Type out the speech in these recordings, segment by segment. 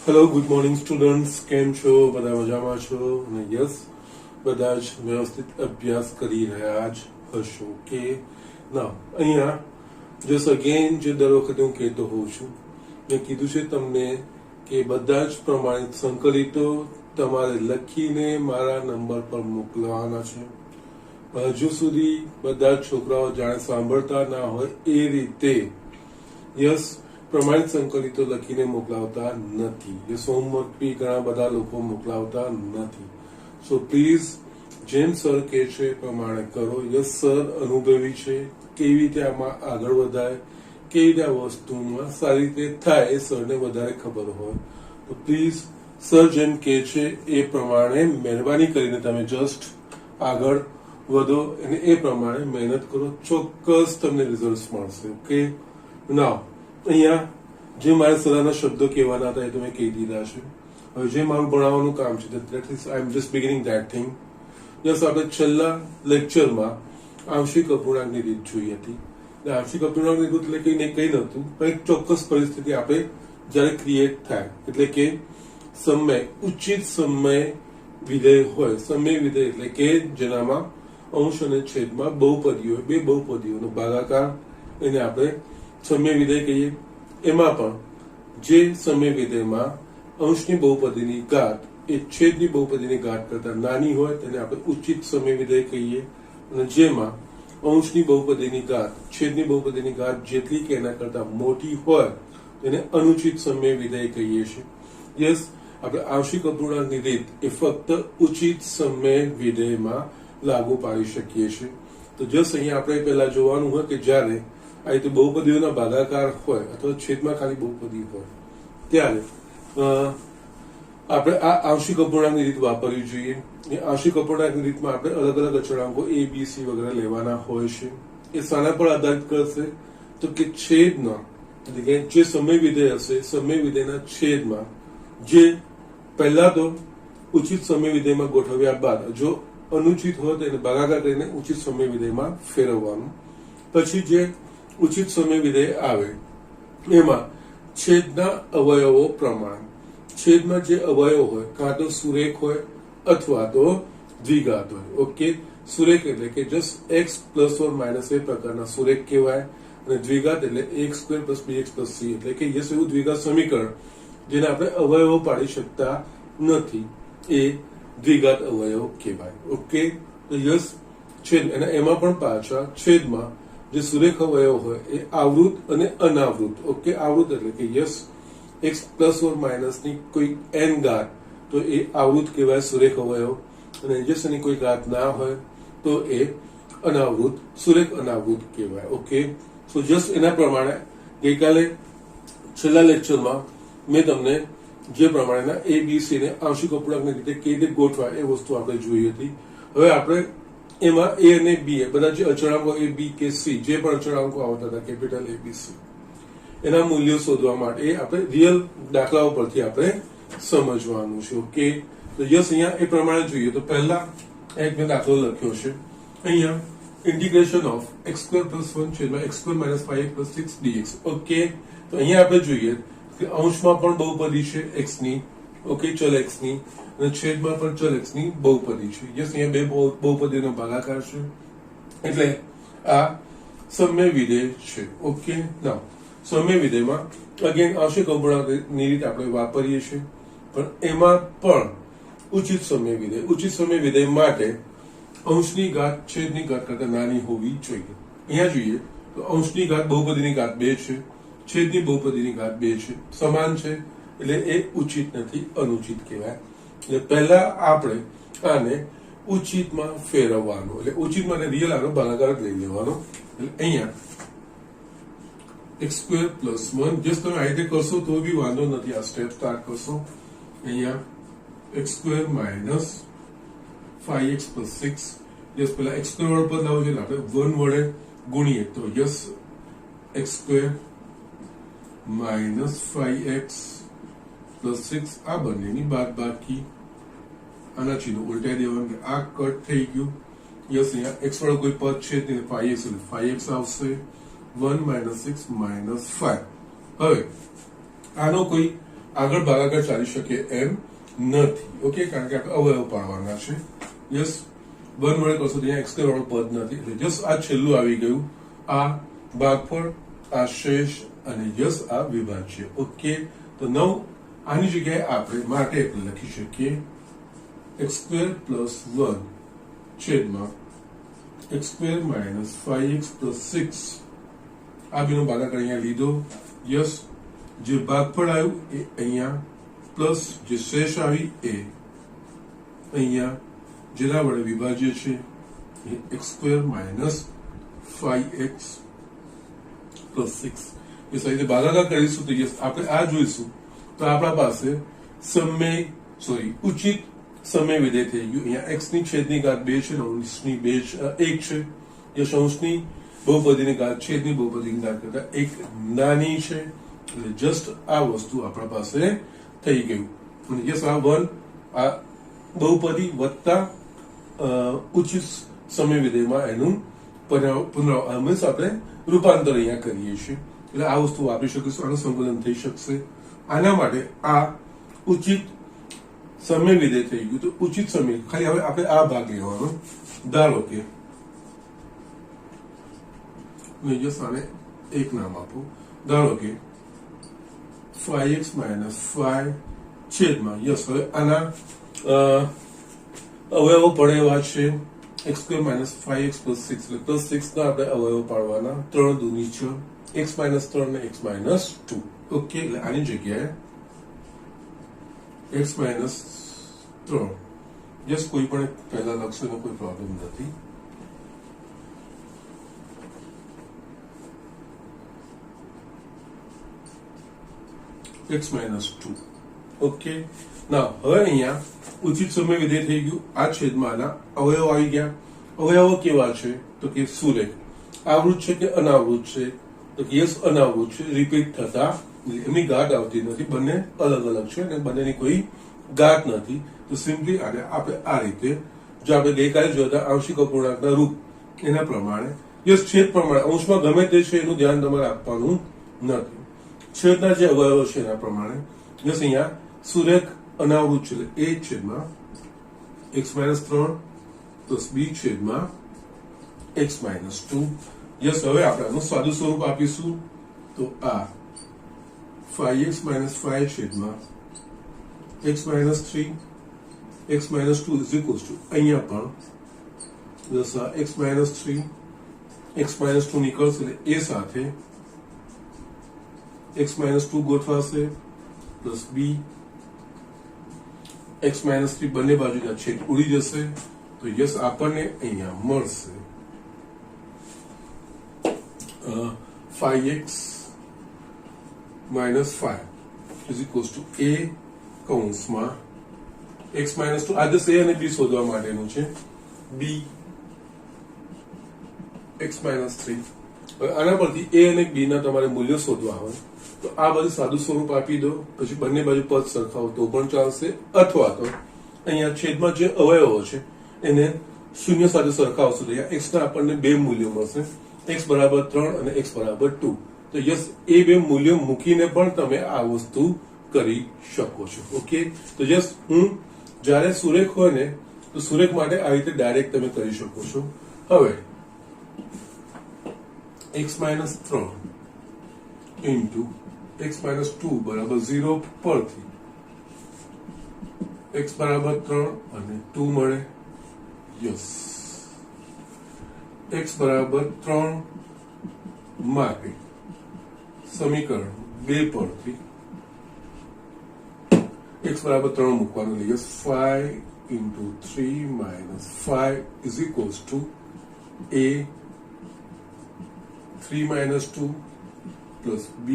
Hello good morning students, કેમ છો? બધા મજામાં છો? અને યસ, બધા જ વ્યવસ્થિત અભ્યાસ કરી રહ્યા જ હશો કે ના? અહીંયા જસ્ટ અગેન જે દર વખતે હું કહેતો હોઉં છું, મેં કીધું છે તમને કે બધા જ પ્રમાણિત સંકલિતો તમારે લખીને મારા નંબર પર મોકલવાના છે. હજુ સુધી બધા જ છોકરાઓ જાણે સાંભળતા ના હોય એ રીતે યસ પ્રમાણિત સંકલિતો લખીને મોકલાવતા નથી. યસ હોમવર્ક બી ઘણા બધા લોકો મોકલાવતા નથી. સો પ્લીઝ જેમ સર કહે છે એ પ્રમાણે કરો. યસ સર અનુભવી છે, કેવી રીતે આમાં આગળ વધાય, કેવી રીતે આ વસ્તુમાં સારી રીતે થાય એ સરને વધારે ખબર હોય. તો પ્લીઝ સર જેમ કહે છે એ પ્રમાણે મહેરબાની કરીને તમે જસ્ટ આગળ વધો અને એ પ્રમાણે મહેનત કરો. ચોક્કસ તમને રિઝલ્ટ મળશે. ઓકે, નાવ અહીંયા જે મારા સલાહના શબ્દો કહેવાના હતા એ તો મેં કહી દીધા છે. હવે જે મારું ભણાવવાનું કામ છે that is I M just beginning that thing. Yes, આપણે છેલ્લા લેક્ચરમાં આંશિક અપૂર્ણાંકની રીત જોઈ હતી. આંશિક અપૂર્ણાંકની રીત એટલે કઈ નહોતું, પણ એક ચોક્કસ પરિસ્થિતિ આપણે જયારે ક્રિએટ થાય, એટલે કે સમય ઉચિત સમય વિધેય હોય. સમય વિધેય એટલે કે જેનામાં અંશ અને છેદમાં બહુપદી હોય, બે બહુપદીઓનો ભાગાકાર, એને આપણે સમય વિધેય કહીએ. એમાં પણ જે સમય વિધેયમાં અંશની બહુપદીની ઘાત એ છેદની બહુપદીની ઘાત કરતા નાની હોય તેને આપણે ઉચિત સમય વિધેય કહીએ. અને જેમાં અંશની બહુપદીની ઘાત છેદની બહુપદીની ઘાત જેટલી કે એના કરતા મોટી હોય તેને અનુચિત સમય વિધેય કહીએ છીએ. યસ, આપણે આંશિક અપૂર્ણાંકની રીત એ ફક્ત ઉચિત સમય વિધેયમાં લાગુ પાડી શકીએ છીએ. તો જસ્ટ અહીંયા આપણે પહેલા જોવાનું હોય કે જ્યારે આ રીતે બહુપદીઓના ભાગાકાર હોય અથવા છેદમાં ખાલી બહુપદી હોય ત્યારે આપણે આ આંશિક અપૂર્ણાંકની રીત વાપરવી જોઈએ. એ આંશિક અપૂર્ણાંકની રીતમાં આપણે અલગ અલગ અચળાંકો A, B, C વગેરે લેવાના હોય છે. એ શાના પર આધારિત કરશે તો કે છેદના, એટલે કે જે સમય વિધેય હશે સમય વિધેયના છેદમાં જે પહેલા તો ઉચિત સમય વિધેયમાં ગોઠવ્યા બાદ જો અનુચિત હોય તો એને ભાગાકાર કરીને ઉચિત સમય વિધેયમાં ફેરવવાનું. પછી જે ઉચિત સમય વિધેય આવે એમાં છેદના અવયવો પ્રમાણે છેદમાં જે અવયવ હોય કાં તો સુરેખ હોય અથવા તો દ્વિઘાત હોય. ઓકે, સુરેખ એટલે કે just x plus or minus એ પ્રકારના સુરેખ કહેવાય. અને દ્વિઘાત એટલે x square plus bx plus c એટલે કે યસ એવું દ્વિઘાત સમીકરણ જેને આપણે અવયવો પાડી શકતા નથી એ દ્વિઘાત અવયવ કહેવાય. ઓકે, તો યસ છેદ અને એમાં પણ પાછા છેદમાં જે સુરેખ અવયવ હોય એ આવૃત અને અનાવૃત. ઓકે, આવૃત એટલે કે yes x plus or minus ની કોઈ n ઘાત તો એ આવૃત કહેવાય સુરેખ અવયવ. અને જસ એની કોઈ ઘાત ના હોય તો એ અનાવૃત સુરેખ અનાવૃત કહેવાય. ઓકે, સો જસ્ટ એના પ્રમાણે ગઈકાલે છેલ્લા લેક્ચરમાં મેં તમને જે પ્રમાણેના A, B, C ને આંશિક અપૂર્ણાંકની રીતે કેવી રીતે ગોઠવાય એ વસ્તુ આપણે જોઈ હતી. હવે આપણે એમાં A અને B બધા જે અચળાંકો A, B કે C જે પણ અચળાંકો આવતા હતા કેપિટલ A, B, C એના મૂલ્યો શોધવા માટે આપણે રિયલ દાખલાઓ પરથી આપણે સમજવાનું છે. ઓકે, તો યસ અહીંયા એ પ્રમાણે જોઈએ તો પહેલા એક મેં દાખલો લખ્યો છે અહીંયા integration of x square plus 1 છેદમાં x square minus 5x plus 6 dx. Okay, તો અહીંયા આપણે જોઈએ કે અંશમાં પણ બહુપદી છે x ની. ઓકે, ચલ x ની અને છેદમાં પણ ચલ x ની બહુપદી છે. યસ, અહીંયા બે બહુપદીનો ભાગાકાર છે એટલે આ સમય વિધેય છે. ઓકે, નાઉ સમય વિધેયમાં અગેન આંશિક અપૂર્ણાંકની રીત આપણે વાપરીએ છીએ, પણ એમાં પણ ઉચિત સમય વિધેય. ઉચિત સમય વિધેય માટે અંશની ઘાત છેદની ઘાત કરતા નાની હોવી જોઈએ. અહીંયા જોઈએ તો અંશની ઘાત બહુપદીની ઘાત 2 છે, છેદની બહુપદીની ઘાત 2 છે, સમાન છે એટલે એ ઉચિત નથી, અનુચિત કહેવાય. એટલે પહેલા આપણે આને ઉચિતમાં ફેરવવાનું, એટલે ઉચિતમાં રિયલ આનો ભાગાકાર લઈ લેવાનો. એટલે અહીંયા x સ્ક્વેર પ્લસ 1 જસ્ટ તમે આ રીતે કરશો તો બી વાંધો નથી. આ સ્ટેપ સ્ટાર્ટ કરશો અહીંયા x square minus 5x plus 6. Yes, પેલા x સ્ક્વેર વડે પર લાવો છે એટલે આપણે 1 વડે ગુણીએ તો yes x square minus 5x plus 6 આ બંનેની બાદબાકી આના ચિહ્નો ઉલટાઈ દેવાનું. આ કટ થઈ ગયું. યસ, અહીંયા x વાળો કોઈ પદ છે તેને 5x એટલે 5x આવશે. 1 - 6 - 5. હવે આનો કોઈ આગળ ભાગાકાર ચાલી શકે એમ નથી. ઓકે, કારણ કે આપણે અવયવ પાડવાના છે. યસ, 1 વડે કરશો તો અહીંયા x² વાળું પદ નથી, એટલે જસ્ટ આ છેલ્લું આવી ગયું. આ ભાગફળ, આ શેષ અને યસ આ વિભાજ્ય. ઓકે, તો 9 આની જગ્યાએ આપણે માટે લખી શકીએ x² + 1 છેદમાં x² - 5x + 6. આ બેનો ભાગાકાર અહીંયા લીધો. યસ, જે ભાગફળ આવ્યું એ અહીંયા પ્લસ જે શેષ આવી એ અહીંયા, જેના વડે વિભાજ્ય છે એ x² - 5x + 6. એ સાથે ભાગાકાર કરીશું તો યસ આપણે આ જોઈશું તો આપણા પાસે ઉચિત સમય વિધેય થઈ ગયું. અહીંયા x ની છેદની ઘાત 2 છે, અંશની 1 છે. યસ, અંશની બહુપદીની ઘાત છેદની બહુપદીની ઘાત કરતા 1 નાની છે, એટલે જસ્ટ આ વસ્તુ આપણા પાસે થઈ ગયું. અને યસ, આ 1 આ બહુપદી વત્તા ઉચિત સમય વિધેયમાં એનું મીન્સ આપણે રૂપાંતર અહીંયા કરીએ છીએ, એટલે આ વસ્તુ વાપરી શકીશું. આનું સંકલન થઈ શકશે. આના માટે આ ઉચિત સમય વિધેય થઈ ગયું. તો ઉચિત સમય ખાલી હવે આપણે આ ભાગ લેવાનો. ધારો કે જસ્ટ આને એક નામ આપો. ધારો કે 5x - 5 છેદમાં યસ, હવે આના અવયવો પડે એવા છે x² - 5x + 6, એટલે +6 ના આપણે અવયવો પાડવાના. 3 × 2 = 6, x - 3 ને x - 2. ઓકે, એટલે આની જગ્યાએ x - 3 જસ્ટ કોઈ પણ પહેલા લખશો એનો કોઈ પ્રોબ્લેમ નથી. x - 2. ઓકે, ના હવે અહીંયા ઉચિત સમય વિધેય થઈ ગયું. આ છેદમાં અવયવો આવી ગયા. અવયવો કેવા છે તો કે સુરેખ. આવૃત છે કે અનાવૃત છે તો કે યસ અનાવૃત છે. રિપીટ થતા એમની ગાંઠ આવતી નથી. બંને અલગ અલગ છે અને બંનેની કોઈ ગાંઠ નથી. તો સિમ્પલી આને આપણે આ રીતે, જો આપણે ગઈકાલે જોતા આંશિક અપૂર્ણાંકના રૂપ એના પ્રમાણે યસ છેદ પ્રમાણે અંશમાં ગમે તે છે એનું ધ્યાન તમારે આપવાનું નથી. છેદના જે અવયવો છે એના પ્રમાણે યસ અહીંયા સુરેખ અનાવૃત છે એટલે a છેદમાં x - 3 + b છેદમાં x - 2. યસ, હવે આપણે આનું સાદું સ્વરૂપ આપીશું તો આ 5x - 5 છેદમાં x - 3 x - 2 અહીંયા પણ યસ x - 3 x - 2 નીકળશે એટલે a સાથે x - 2 ગોઠવાશે પ્લસ b x - 3 બંને બાજુના છેદ ઉડી જશે. તો યસ આપણને અહીંયા મળશે 5x - 5 a કૌંસમાં x - 2 આ જસ્ટ a અને b શોધવા માટેનું છે. b x - 3. હવે આના પરથી a અને b ના તમારે મૂલ્યો શોધવા હોય તો આ બધું સાદું સ્વરૂપ આપી દો, પછી બંને બાજુ પદ સરખાવો તો પણ ચાલશે, અથવા તો અહીંયા છેદમાં જે અવયવો છે એને શૂન્ય સાથે સરખાવશો તો અહીંયા x ના આપણને 2 મૂલ્યો મળશે, x = 3 અને x = 2. તો યસ, એ 2 મૂલ્યો મૂકીને પણ તમે આ વસ્તુ કરી શકો છો. ઓકે, તો યસ હું જ્યારે સુરેખ હોય ને તો સુરેખ માટે આ રીતે ડાયરેક્ટ તમે કરી શકો છો. હવે x - 3 into x - 2 = 0 પરથી x = 3 અને 2 મળે. યસ, x = 3 માટે સમીકરણ 2 પરથી x = 3 મૂકવાનું. Yes, 5 × 3 - 5 = a 3 - 2 plus b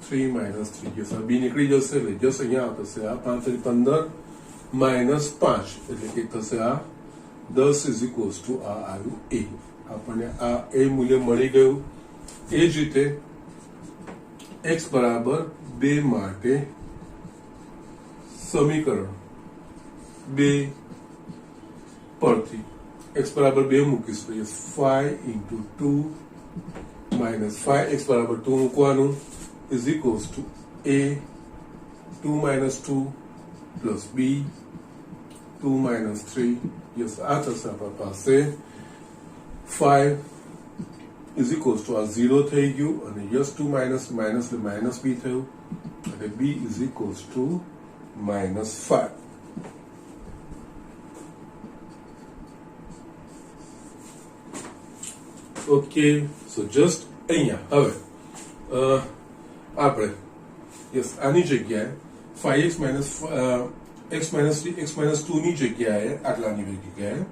3 - 3. Yes, આ b નીકળી જશે એટલે જસ અહીંયા થશે આ 5 × 15 - 5 એટલે કે થશે આ 10 = આ આવ્યું a. આપણને આ a મૂલ્ય મળી ગયું. એ જ રીતે x = 2 માટે સમીકરણ 2 પરથી x = 2 મૂકીશું. યસ, 5 × 2 - 5 x = 2 મૂકવાનું a 2 minus 2 plus b 2 minus 3 yes આ થશે આપણા પાસે 5 is equals to આ 0 થઈ ગયું અને yes 2 minus minus એટલે minus b થયું અને b is equals to minus 5. Okay, so just અહીંયા હવે આપણે યસ આની જગ્યાએ 5x minus x minus 3 x minus 2 ની જગ્યાએ આટલાની જગ્યાએ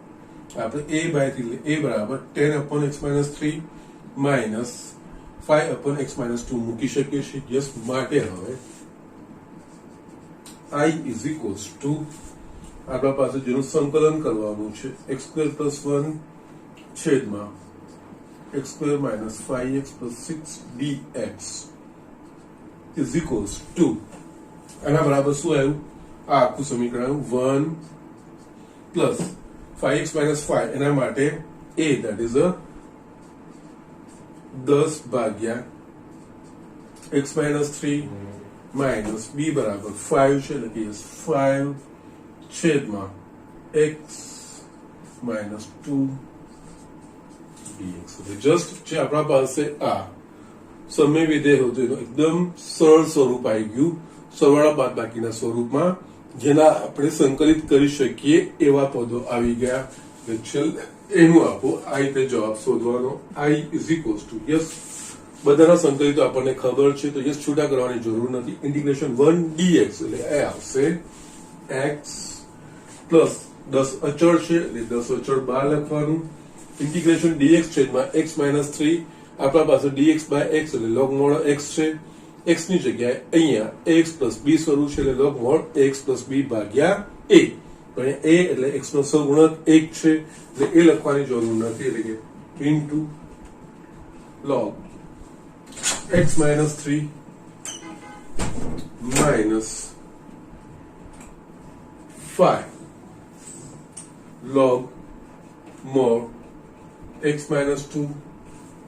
આપણે a by 3 a બરાબર 10 upon x minus 3 minus 5 upon x minus 2 મૂકી શકીએ છીએ યસ માટે હવે I is equals to આપણા પાસે જેનું સંકલન કરવાનું છે x square plus 1 છેદમાં x square minus 5x plus 6 dx is equals to આના બરાબર શું આવ્યું આ આખું સમીકરણ આવ્યું 1 plus 5x minus 5 એના માટે a that is a 10 ભાગ્યા x minus 3 minus b બરાબર 5 છે એટલે કે 5 છેદમાં x minus 2 dx એટલે જસ્ટ જે આપણા પાસે આ સમય વિધેય હતું એનું એકદમ સરળ સ્વરૂપ આવી ગયું સરવાળા બાદબાકીના સ્વરૂપમાં જેના આપણે સંકલિત કરી શકીએ એવા પદો આવી ગયા એનું આપો આ રીતે જવાબ શોધવાનો I is equals to yes બધાના સંકલિતો આપણને ખબર છે તો યસ છૂટા કરવાની જરૂર નથી ઇન્ટિગ્રેશન 1 dx એટલે એ આવશે x પ્લસ 10 અચળ છે એટલે 10 અચળ બહાર લખવાનું ઇન્ટિગ્રેશન dx છેદમાં x minus 3 આપણા પાસે dx by x એટલે log mod x છે x ની જગ્યાએ અહીંયા ax plus b સ્વરૂપ છે એટલે log mod ax plus b ભાગ્યા a પણ a એટલે x નો સહગુણક 1 છે એટલે એ લખવાની જરૂર નથી એટલે કે into log x minus 3 minus 5 log mod x minus 2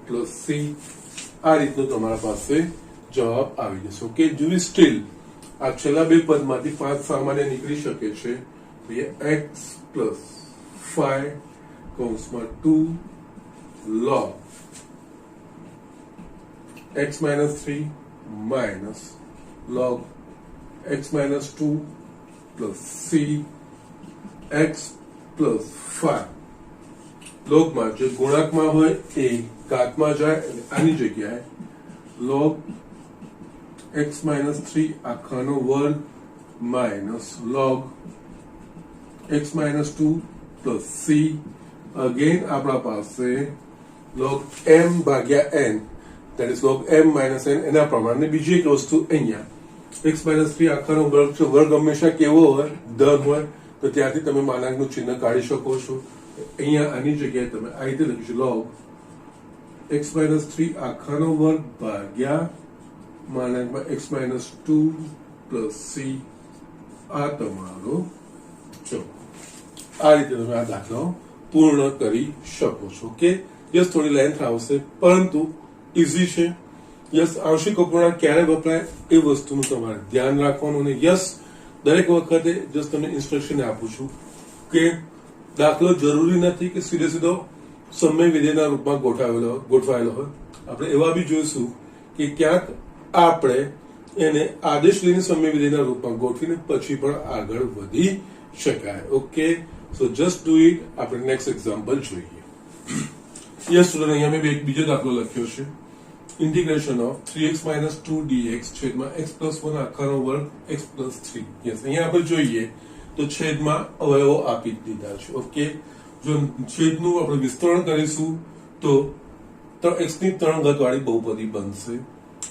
plus c આ રીતનો તમારા પાસે જવાબ આવી જશે ઓકે જો સ્ટીલ આ છેલ્લા બે પદમાંથી 5 સામાન્ય નીકળી શકે છે તો એ x plus 5 કૌંસમાં 2 log x minus 3 minus log x minus 2 plus c x plus 5 લોગમાં જે ગુણાંકમાં હોય એ ઘાતમાં જાય અને આની જગ્યાએ log x minus 3 આખાનો વર્ગ minus log x minus 2 plus c again આપણા પાસે log m ભાગ્યા n that is log m minus n એના પ્રમાણે બીજી એક વસ્તુ અહીંયા x minus 3 આખાનો વર્ગ છે વર્ગ હંમેશા કેવો હોય ધન હોય તો ત્યાંથી તમે માનાંકનું ચિહ્ન કાઢી શકો છો અહીંયા આની જગ્યાએ તમે આ રીતે લખીશું log x minus 3 આખાનો વર્ગ ભાગ્યા માનાંકમાં x minus 2 plus c આ તમારો જવાબ આ રીતે તમે આ દાખલો પૂર્ણ કરી શકો છો ઓકે યસ થોડી લેન્થ આવશે પરંતુ ઇઝી છે યસ આંશિક અપૂર્ણાંક ક્યારે વપરાય એ વસ્તુનું તમારે ધ્યાન રાખવાનું અને યસ દરેક વખતે જસ્ટ તમને ઇન્સ્ટ્રક્શન આપું છું કે દાખલો જરૂરી નથી કે સીધે સીધો સમય વિધેયના રૂપમાં ગોઠવાયેલો હોય આપણે એવા બી જોઈશું કે ક્યાંક આપણે એને આદેશ લઈને સમય વિધેયના રૂપમાં ગોઠવીને પછી પણ આગળ વધી શકાય okay so just do it આપણે નેક્સ્ટ એક્ઝામ્પલ જોઈએ યસ સ્ટુડન્ટ અહીંયા મેં એક બીજો દાખલો લખ્યો છે integration of 3x minus 2 dx છેદમાં x plus 1 આખાનો વર્ગ x plus 3 યસ અહીંયા આપણે જોઈએ તો છેદમાં અવયવો આપી દીધા છે ઓકે જો છેદનું આપણે વિસ્તરણ કરીશું તો x ની 3 ઘાત વાળી બહુપદી બનશે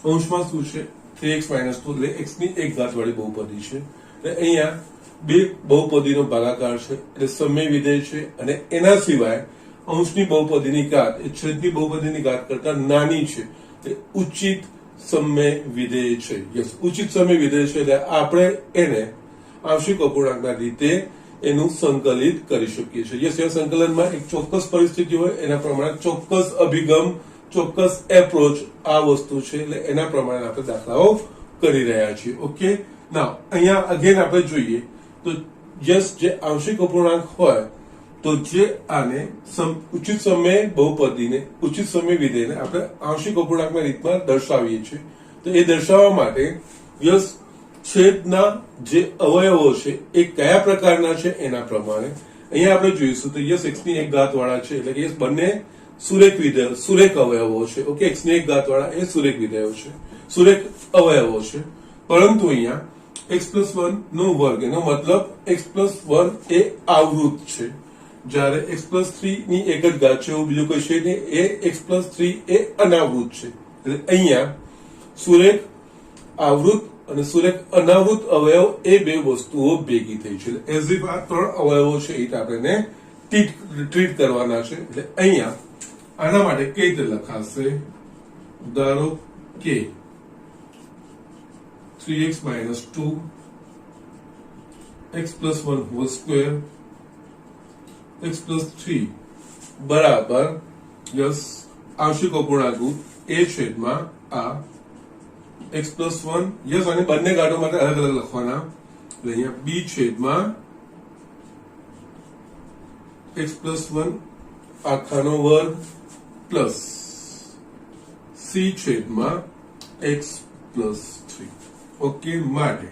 અંશમાં શું છે 3x minus 2 એટલે x ની 1 ઘાત વાળી બહુપદી છે એટલે અહીંયા બે બહુપદીનો ભાગાકાર છે એટલે સમય વિધેય છે અને એના સિવાય અંશની બહુપદીની ઘાત એ છેદની બહુપદીની ઘાત કરતા નાની છે એ ઉચિત સમય વિધેય છે યસ ઉચિત સમય વિધેય છે એટલે આપણે એને આંશિક અપૂર્ણાંકના રીતે એનું સંકલિત કરી શકીએ છીએ યસ એ સંકલનમાં એક ચોક્કસ પરિસ્થિતિ હોય એના પ્રમાણે ચોક્કસ અભિગમ ચોક્કસ એપ્રોચ આ વસ્તુ છે એટલે એના પ્રમાણે આપણે દાખલાઓ કરી રહ્યા છીએ ઓકે ના અહીંયા અગેન આપણે જોઈએ તો યસ જે આંશિક અપૂર્ણાંક હોય તો જે આને ઉચિત સમયે બહુપદીને ઉચિત સમય વિધેયને આપણે આંશિક અપૂર્ણાંકના રીતમાં દર્શાવીએ છીએ તો એ દર્શાવવા માટે યસ છેદના જે અવયવો છે એ કયા પ્રકારના છે એના પ્રમાણે અહીંયા આપણે જોઈશું તો યસ x ની એક ઘાત વાળા છે એટલે કે બંને સુરેખ વિધેયો સુરેખ અવયવો છે ઓકે x ની એક ઘાત વાળા એ સુરેખ વિધેયો છે સુરેખ અવયવો છે પરંતુ અહીંયા x+1 નો વર્ગ એનો મતલબ x+1 એ આવૃત છે જ્યારે x+3 ની એક જ ઘાત છે એવું બીજું કોઈ છે નહીં એ x+3 એ અનાવૃત છે એટલે અહીંયા સુરેખ આવૃત અને સુરેખ અનાવૃત અવયવ એ બે વસ્તુઓ ભેગી થઈ છે એઝ ઇફ આ ત્રણ અવયવો છે એ આપણે ટ્રીટ કરવાના છે એટલે અહીંયા આના માટે કઈ રીતે લખાશે ધારો કે 3x - 2 x+1 whole square x+3 બરાબર યસ આંશિક અપૂર્ણાંક એ છેદમાં આ x+1 યસ અને બંને ગાંઠો માટે અલગ અલગ લખવાના એટલે અહીંયા b છેદમાં x+1 આખાનો વર્ગ પ્લસ c છેદમાં x+3 ઓકે માટે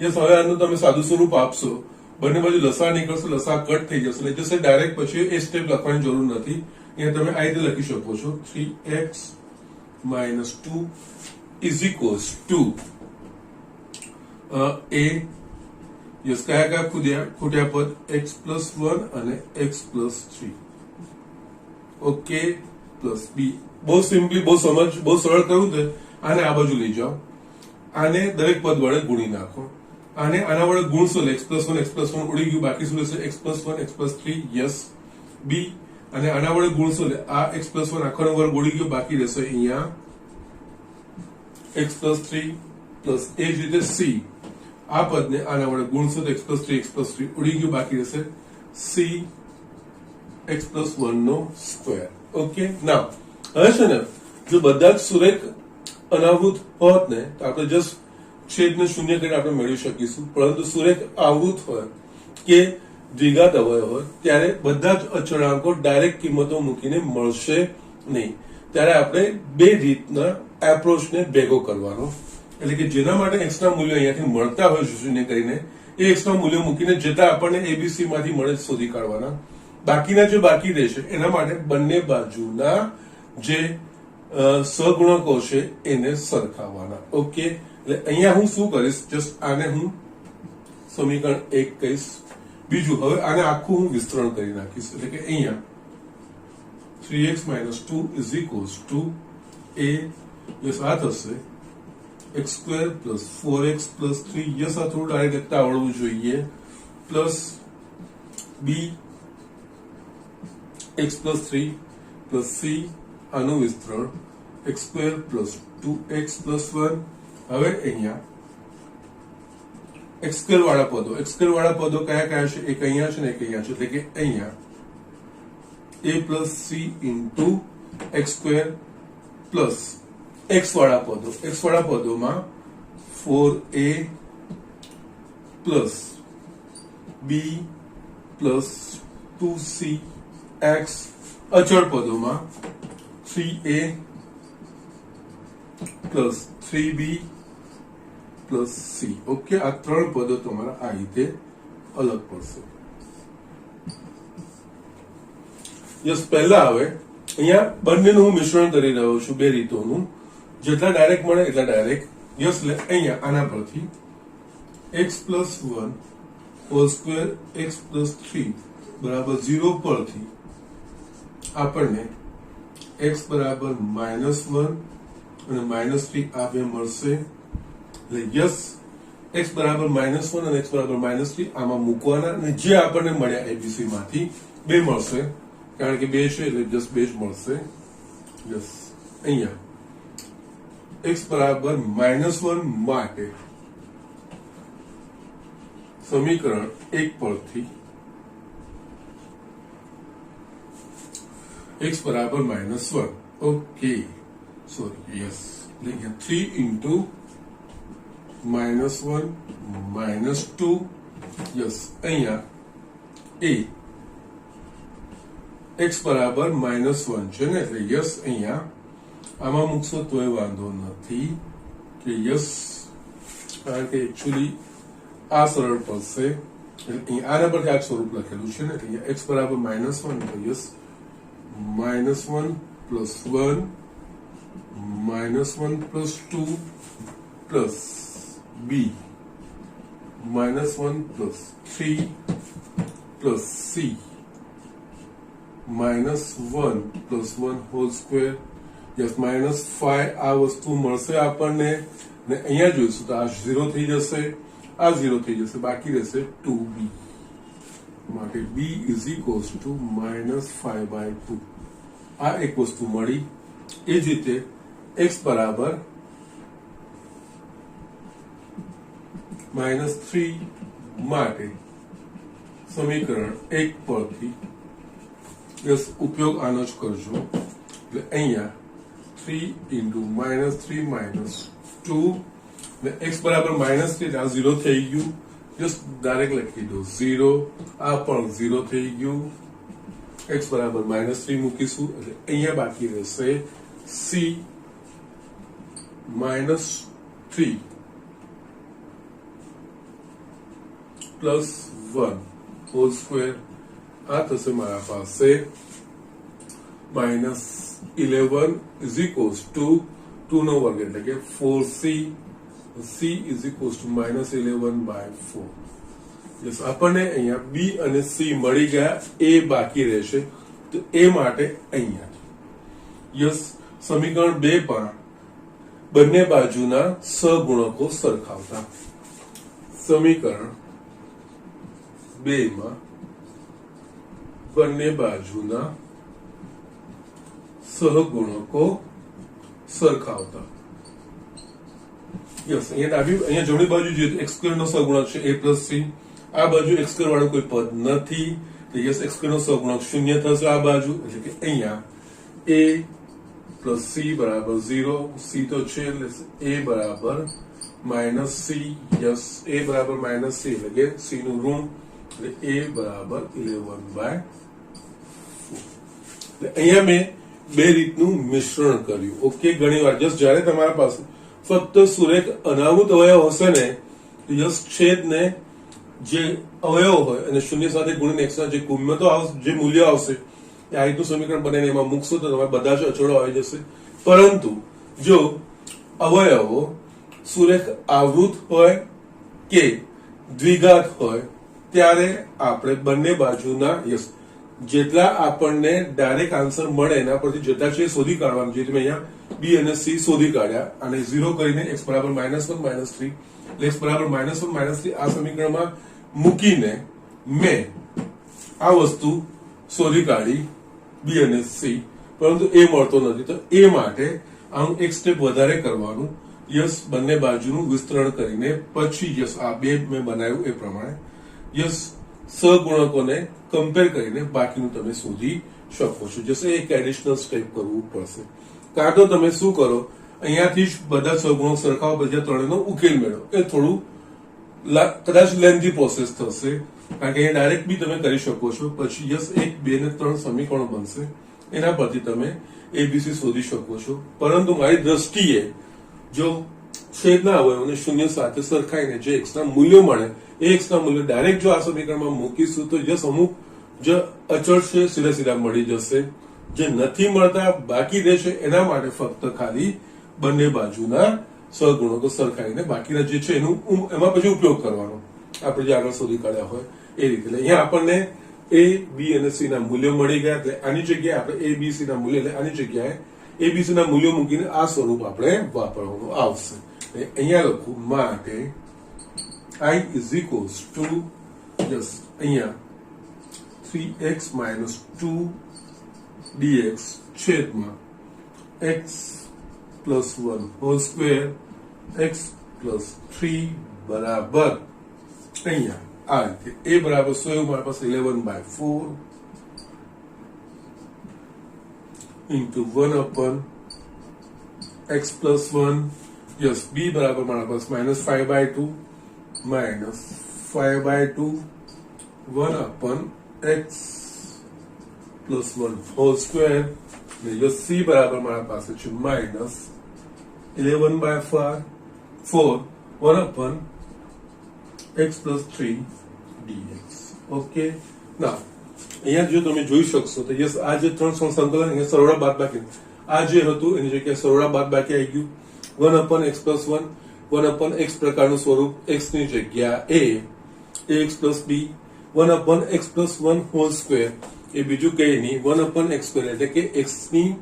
યસ હવે આનું તમે સાદું સ્વરૂપ આપશો બંને બાજુ લસા નીકળશે લસા કટ થઈ જશે એટલે જશે ડાયરેક્ટ પછી એ સ્ટેપ લખવાની જરૂર નથી અહીંયા તમે આ રીતે લખી શકો છો 3x - 2 is equals to a yes કયા કયા ખૂટ્યા પદ x+1 અને x+3 ઓકે પ્લસ b બહુ સિમ્પલી બહુ સરળ કરવું છે આને આ બાજુ લઈ જાઓ આને દરેક પદ વડે ગુણી નાખો આને આના વડે ગુણશો x+1 ઉડી ગયું બાકી શું રહેશે x+1 x+3 યસ b અને આના વડે ગુણશો આ x+1 આખાનો વર્ગ ઉડી ગયો બાકી રહેશે અહીંયા x+3 પ્લસ એ જ રીતે c આ પદને આના વડે ગુણશો તો x+3 ઉડી ગયું બાકી રહેશે c x+1 નો સ્ક્વેર ઓકે નાઉ હવે છે ને જો બધા જ સુરેખ અનાવૃત હોત ને તો આપણે જસ્ટ છેદને શૂન્ય કરીને આપણે મેળવી શકીશું પરંતુ સુરેખ આવૃત હોય કે દ્વિઘાત અવયવ હોય ત્યારે બધા જ અચળાંકો ડાયરેક્ટ કિંમતો મૂકીને મળશે નહીં ત્યારે આપણે બે રીતના એપ્રોચને ભેગો કરવાનો એટલે કે જેના માટે x ના મૂલ્યો અહીંયાથી મળતા હોય શૂન્ય કરીને એ x ના મૂલ્યો મૂકીને જેટલા આપણને એબીસી માંથી મળે શોધી કાઢવાના બાકીના જે બાકી રહેશે એના માટે બંને બાજુના જે સહગુણકો છે એને સરખાવવાના ઓકે એટલે અહીંયા હું શું કરીશ જસ્ટ આને હું સમીકરણ 1 કહીશ બીજું હવે આને આખું હું વિસ્તરણ કરી નાખીશ એટલે કે અહીંયા 3x - 2 is equals to a yes આ થશે x² + 4x + 3 યસ આ થોડું ડાયરેક્ટ લખતા આવડવું જોઈએ પ્લસ b x+3 + c આનું વિસ્તરણ x² + 2x + 1 હવે અહીંયા x² વાળા પદો કયા કયા છે એક અહીંયા છે ને એક અહીંયા છે એટલે કે અહીંયા a + c * x² plus x વાળા પદોમાં 4a plus b plus 2c x અચળ પદોમાં 3a plus 3b plus c okay આ ત્રણ પદો તમારા આ રીતે અલગ પડશે યસ પહેલા હવે અહીંયા બંનેનું હું મિશ્રણ કરી રહ્યો છું બે રીતોનું જેટલા ડાયરેક્ટ મળે એટલા ડાયરેક્ટ યસ એટલે અહીંયા આના પરથી x+1 હોલ સ્ક્વેર x+3 બરાબર 0 પરથી આપણને x બરાબર -1 અને -3 આ બે મળશે એટલે યસ x બરાબર -1 અને x બરાબર -3 આમાં મૂકવાના અને જે આપણને મળ્યા એબીસી માંથી બે મળશે કારણ કે બે છે એટલે જસ્ટ બે જ મળશે યસ અહીંયા x બરાબર -1 માટે સમીકરણ 1 પરથી x બરાબર -1 ઓકે સોરી યસ એટલે 3 * -1 -2 યસ અહીંયા એ x બરાબર -1 છે ને એટલે યસ અહીંયા આમાં મૂકશો તોય વાંધો નથી કે યસ કારણ કે એકચ્યુઅલી આ સરળ પડશે આના પરથી આ સ્વરૂપ લખેલું છે ને એટલે x બરાબર -1 તો yes -1 + 1 -1 + 2 plus b -1 + 3 plus c -1 + 1 whole square yes -5 આ વસ્તુ મળશે આપણને ને અહીંયા જોઈશું તો આ 0 થઈ જશે આ 0 થઈ જશે બાકી રહેશે 2b માટે b = -5/2 આ એક વસ્તુ મળી એ જ રીતે x બરાબર -3 માટે સમીકરણ 1 પરથી યસ ઉપયોગ આનો જ કરજો એટલે અહીંયા 3 × -3 - 2 ને x બરાબર -3 એટલે આ 0 થઈ ગયું જસ્ટ ડાયરેક્ટ લખી દો 0 આ પણ 0 થઈ ગયું x બરાબર -3 મૂકીશું એટલે અહીંયા બાકી રહેશે c -3 plus 1 whole square આ થશે મારા પાસે -11 = 2 નો વર્ગ એટલે કે 4c c = -11/4 યસ આપણને અહીંયા b અને c મળી ગયા a બાકી રહેશે તો a માટે અહીંયા યસ સમીકરણ 2 પર બંને બાજુના સહગુણકો સરખાવતા સમીકરણ 2 માં બંને બાજુના સહગુણકો સરખાવતા યસ અહીંયા જમણી બાજુ જોઈએ તો x² નો સહગુણક છે a + c આ બાજુ x² વાળું કોઈ પદ નથી તો યસ x² નો સહગુણક 0 થશે આ બાજુ એટલે કે અહીંયા a + c = 0 c તો છે એટલે a બરાબર -c યસ a બરાબર -c એટલે કે c નું ઋણ એટલે a બરાબર 11/4 અહીંયા મેં બે રીતનું મિશ્રણ કર્યું ઓકે ઘણીવાર જસ્ટ જ્યારે તમારા પાસે ફક્ત સુરેખ અનાહૂત અવયવ હશે ને તો યસ છેદને જે અવયવ હોય અને શૂન્ય સાથે ગુણીને x ના જે કિંમતો આવશે જે મૂલ્ય આવશે એ આ રીતનું સમીકરણ બનાવીને એમાં મૂકશો તો તમારે બધા જ અચળો આવી જશે પરંતુ જો અવયવો સુરેખ આવૃત હોય કે દ્વિઘાત હોય ત્યારે આપણે બંને બાજુના યસ જેટલા આપણને ડાયરેક્ટ આન્સર મળે એના પરથી જેટલા છે શોધી કાઢવાનું જે તમે અહીંયા b અને c શોધી કાઢ્યા અને 0 કરીને x બરાબર -1 - 3 એટલે x બરાબર -1 - 3 આ સમીકરણમાં મૂકીને મેં આ વસ્તુ શોધી કાઢી b અને c પરંતુ એ મળતો નથી તો એ માટે આનું એક સ્ટેપ વધારે કરવાનું યસ બંને બાજુનું વિસ્તરણ કરીને પછી યસ આ બે મેં બનાવ્યું એ પ્રમાણે યસ સહગુણકોને કમ્પેર કરીને બાકીનું તમે શોધી શકો છો જશે એક એડિશનલ સ્ટેપ કરવું પડશે કાં તો તમે શું કરો અહીંયાથી જ બધા સહગુણક સરખાવો પછી ત્રણેયનો ઉકેલ મેળવો એ થોડું કદાચ લેન્ધી પ્રોસેસ થશે કારણ કે અહીંયા ડાયરેક્ટ બી તમે કરી શકો છો પછી યસ 1 2 ને 3 સમીકરણો બનશે એના પરથી તમે એબીસી શોધી શકો છો પરંતુ મારી દ્રષ્ટિએ જો છેદના અવયવોને શૂન્ય સાથે સરખાઈને જે x ના મૂલ્યો મળે એ x ના મૂલ્યો ડાયરેક્ટ જો આ સમીકરણમાં મૂકીશું તો યસ અમુક જે અચળ છે સીધા મળી જશે જે નથી મળતા બાકી રહેશે એના માટે ફક્ત ખાલી બંને બાજુના સહગુણકો સરખાઈને બાકીના જે છે એનું એમાં પછી ઉપયોગ કરવાનો આપણે જે આગળ શોધી કાઢ્યા હોય એ રીતે અહીંયા આપણને a b અને c ના મૂલ્યો મળી ગયા એટલે આની જગ્યાએ આપણે a b c ના મૂલ્ય એટલે આની જગ્યાએ a b c ના મૂલ્યો મૂકીને આ સ્વરૂપ આપણે વાપરવાનું આવશે અહીંયા લખું માટે I is equals to just અહીંયા 3x - 2 dx છેદમાં x plus 1 whole square x plus 3 બરાબર અહીંયા આ રીતે a બરાબર શું એવું મારી પાસે 11/4 into 1 upon x plus 1 yes બી બરાબર મારા પાસે -5/2 -5/2 1/x +1 હોલ સ્ક્વેર અને યસ સી બરાબર મારા પાસે છે -11/4 1/x + 3 dx. ઓકે, ના અહીંયા જો તમે જોઈ શકશો તો યસ આ જે ત્રણ સંકલન અહીંયા સરવાળા બાદબાકી આ જે હતું એની જગ્યાએ સરવાળા બાદબાકી આવી ગયું 1/x + 1 1/x પ્રકારનું સ્વરૂપ x ની જગ્યાએ ax + b 1/x + 1 whole square એ બીજું કઈ નહીં 1/x² એટલે કે x ની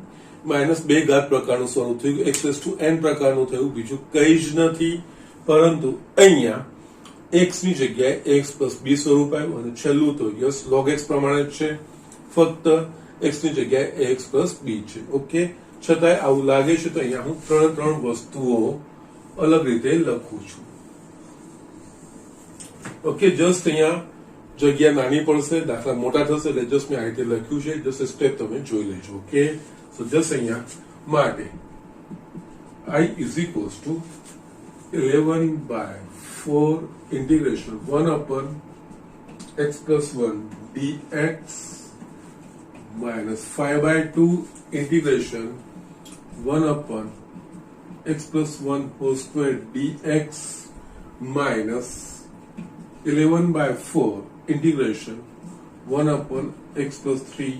-2 ઘાત પ્રકારનું સ્વરૂપ થયું x⁻n પ્રકારનું થયું બીજું કઈ જ નથી પરંતુ અહીંયા x ની જગ્યાએ ax + b સ્વરૂપ આવ્યું અને છેલ્લું તો યસ log x પ્રમાણે જ છે ફક્ત x ની જગ્યાએ ax + b છે. ઓકે, છતાંય આવું લાગે છે તો અહીંયા હું ત્રણ વસ્તુઓ અલગ રીતે લખું છું. ઓકે, જસ્ટ અહીંયા જગ્યા નાની પડશે દાખલા મોટા થશે એટલે જસ્ટ મેં આ રીતે લખ્યું છે જસ્ટ સ્ટેપ તમે જોઈ લેજો. ઓકે, સો જસ્ટ અહીંયા માટે I is equals to 11/4 integration 1/x + 1 dx minus 5/2 integration 1/x + 1 whole square dx minus 11/4 integration 1/x + 3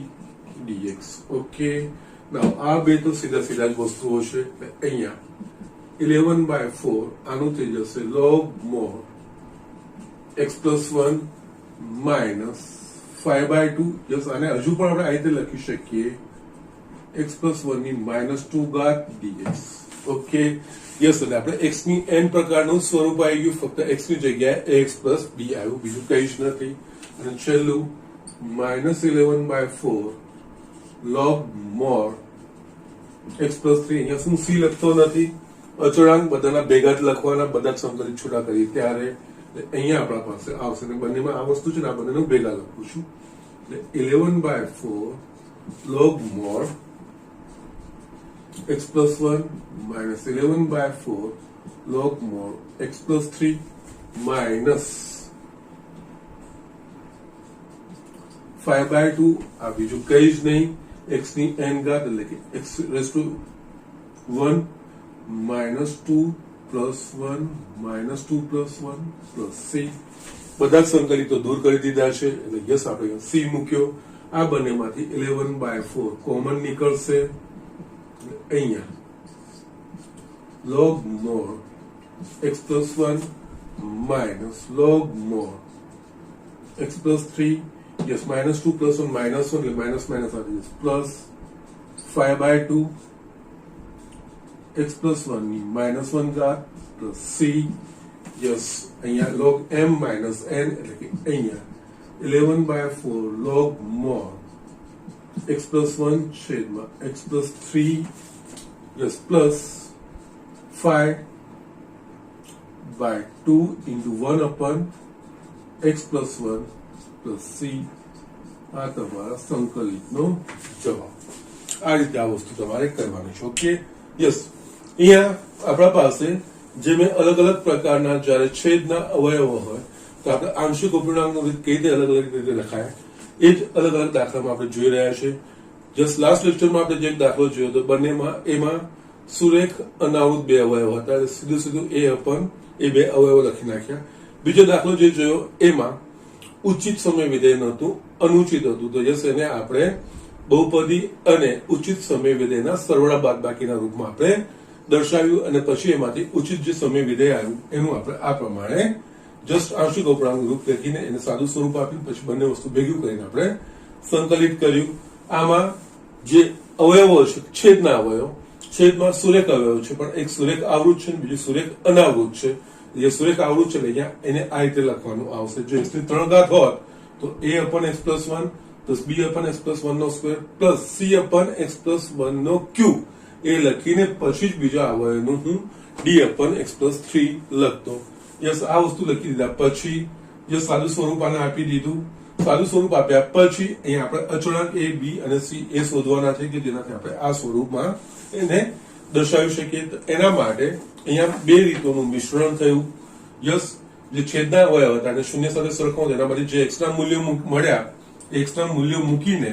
dx. Okay, now આ બે તો સીધા જ વસ્તુઓ છે અહીંયા 11/4 આનું થઈ જશે log mod x + 1 minus 5/2 જસ આને હજુ પણ આપણે આ રીતે લખી શકીએ x + 1 ની -2 ઘાત dx. ઓકે, યસ એટલે આપણે x ની n પ્રકારનું સ્વરૂપ આવી ગયું ફક્ત x ની જગ્યાએ ax + b આવ્યું બીજું કઈ જ નથી અને છેલ્લું -11/4 log mod x + 3 અહીંયા શું c લખતો નથી અચળાંક બધાના ભેગા જ લખવાના બધા જ સંકલિત છૂટા કરી ત્યારે અહીંયા આપણા પાસે આવશે અને બંનેમાં આ વસ્તુ છે ને આ બંનેનું ભેગા લખું છું એટલે 11/4 log mod x + 1 minus 11/4 log mod x + 3 minus 5/2 આ બીજું કઈ જ નહીં x ની n ઘાત એટલે કે x⁻1 -2 + 1 -2 + 1 + c બધા જ સંકલિતો દૂર કરી દીધા છે એટલે યસ આપણે c મૂક્યો આ બંનેમાંથી 11/4 કોમન નીકળશે અહીંયા log mod x + 1 minus log mod x + 3 yes -2 + 1 -1 એટલે minus આવી જશે plus 5/2 x + 1 ની -1 ઘાત plus c yes અહીંયા log m minus n એટલે કે અહીંયા 11/4 log mod x + 1 છેદમાં x + 3 yes plus 5/2 into 1/x + 1 plus c આ તમારા સંકલિતનો જવાબ આ રીતે આ વસ્તુ તમારે કરવાની છે. ઓકે, યસ અહીંયા આપણા પાસે જે મેં અલગ અલગ પ્રકારના જ્યારે છેદના અવયવો હોય તો આપણે આંશિક અપૂર્ણાંકનું રીત કઈ રીતે અલગ રીતે લખાય એ જ અલગ અલગ દાખલામાં આપણે જોઈ રહ્યા છે. જસ્ટ લાસ્ટ લેક્ચરમાં આપણે જે દાખલો જોયો હતો બંનેમાં એમાં સુરેખ અનાવૃત બે અવયવ હતા એટલે સીધું એ બે અવયવો લખી નાખ્યા. બીજો દાખલો જે જોયો એમાં ઉચિત સમય વિધેય નહોતું અનુચિત હતું તો યસ એને આપણે બહુપદી અને ઉચિત સમય વિધેયના સરવાળા બાદબાકીના રૂપમાં આપણે દર્શાવ્યું અને પછી એમાંથી ઉચિત જે સમય વિધેય આવ્યું એનું આપણે આ પ્રમાણે જસ્ટ આંશિક અપૂર્ણાંક રૂપ લખીને એને સાદું સ્વરૂપ આપ્યું પછી બંને વસ્તુ ભેગું કરીને આપણે સંકલિત કર્યું. આમાં જે અવયવો છે છેદના અવયવ છેદમાં સુરેખ અવયવ છે પણ એક સુરેખ આવૃત છે બીજું સુરેખ અનાવૃત છે. જે સુરેખ આવૃત છે અહીંયા એને આ રીતે લખવાનું આવશે જો x ની 3 ઘાત હોત તો a/x + 1 plus b/x + 1 નો સ્ક્વેર plus c/x + 1 નો ક્યુબ એ લખીને પછી જ બીજા અવયવનું હું d/x + 3 લખતો. યસ આ વસ્તુ લખી દીધા પછી જે સાદું સ્વરૂપ આને આપી દીધું સાદું સ્વરૂપ આપ્યા પછી અહીંયા આપણે અચળાંક a b અને c એ શોધવાના છે કે જેનાથી આપણે આ સ્વરૂપમાં એને દર્શાવી શકીએ. તો એના માટે અહીંયા બે રીતોનું મિશ્રણ થયું. યસ, જે છેદના અવયવ હતા અને શૂન્ય સાથે સરખાવો એના માટે જે એક્સ્ટ્રા મૂલ્યો મળ્યા એ એક્સ્ટ્રા મૂલ્યો મૂકીને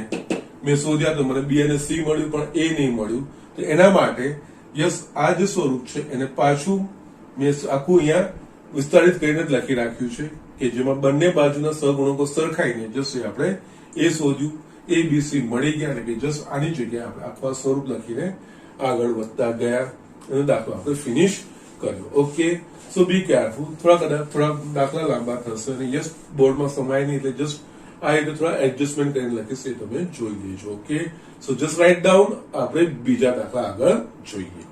મેં શોધ્યા તો મને બી અને સી મળ્યું, પણ એ નહીં મળ્યું. તો એના માટે યસ, આ જે સ્વરૂપ છે એને પાછું મેં આખું અહીંયા વિસ્તારિત કરીને જ લખી રાખ્યું છે કે જેમાં બંને બાજુના સહગુણકો સરખાઈને જશે આપણે એ શોધ્યું. એ બી સી મળી ગયા એટલે કે જસ્ટ આની જગ્યાએ આપણે આખું સ્વરૂપ લખીને આગળ વધતા ગયા. એનો દાખલો આપણે ફિનિશ કર્યો. Okay, so be careful. થોડા દાખલા લાંબા થશે અને યસ, બોર્ડમાં સમાય નહીં એટલે જસ્ટ આ રીતે થોડા એડજસ્ટમેન્ટ કરીને લખીશ, એ તમે જોઈ લેજો. ઓકે, સો જસ્ટ રાઇટ ડાઉન. આપણે બીજા દાખલા આગળ જોઈએ.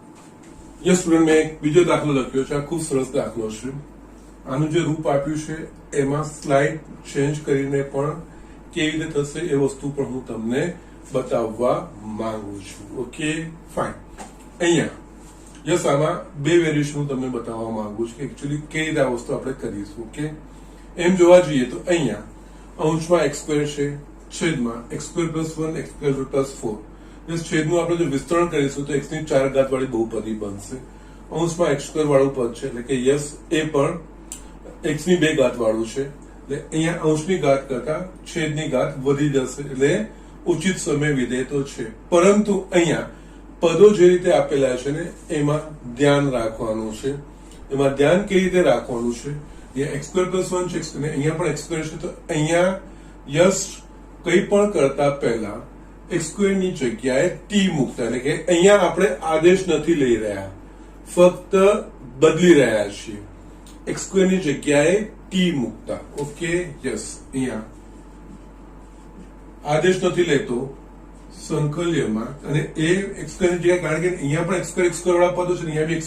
યસ સ્ટુડન્ટ, મેં એક બીજો દાખલો લખ્યો છે. આ ખૂબ સરસ દાખલો છે. આનું જે રૂપ આપ્યું છે એમાં સ્લાઇડ ચેન્જ કરીને પણ કેવી રીતે થશે એ વસ્તુ પણ હું તમને બતાવવા માંગુ છું. Okay, fine. અહીંયા યસ, આમાં બે વેરિએશન હું તમને બતાવવા માંગુ છું કે એકચ્યુઅલી કેવી રીતે આ વસ્તુ આપણે કરીશું. ઓકે, એમ જોવા જઈએ તો અહીંયા અંશમાં x સ્ક્વેર છે, છેદમાં x square plus 1 x square plus 4. Yes, છેદનું આપણે જો વિસ્તરણ કરીશું તો x ની 4 ઘાત વાળી બહુપદી બનશે. અંશમાં x સ્ક્વેર વાળું પદ છે એટલે કે યસ, એ પણ x ની 2 ઘાત વાળું છે એટલે અહીંયા અંશની ઘાત કરતા છેદની ઘાત વધી જશે એટલે ઉચિત સમય વિધેય તો છે. પરંતુ અહીંયા પદો જે રીતે આપેલા છે ને એમાં ધ્યાન રાખવાનું છે. એમાં ધ્યાન કેવી રીતે રાખવાનું છે? અહીંયા x સ્ક્વેર પ્લસ 1 છે અને અહીંયા પણ x સ્ક્વેર છે. તો અહીંયા યસ, કંઈ પણ કરતા પહેલા x સ્ક્વેર ની જગ્યાએ t મૂકતા, એટલે કે અહીંયા આપણે આદેશ નથી લઈ રહ્યા, ફક્ત બદલી રહ્યા છીએ. x સ્ક્વેર ની જગ્યાએ t મૂકતા. ઓકે, યસ, અહીંયા આદેશ નથી લેતો સંકલ્યમાં અને એ x સ્ક્વેર ની જગ્યાએ, કારણ કે અહીંયા પણ x સ્ક્વેર વાળા પદો છે, અહીંયા બી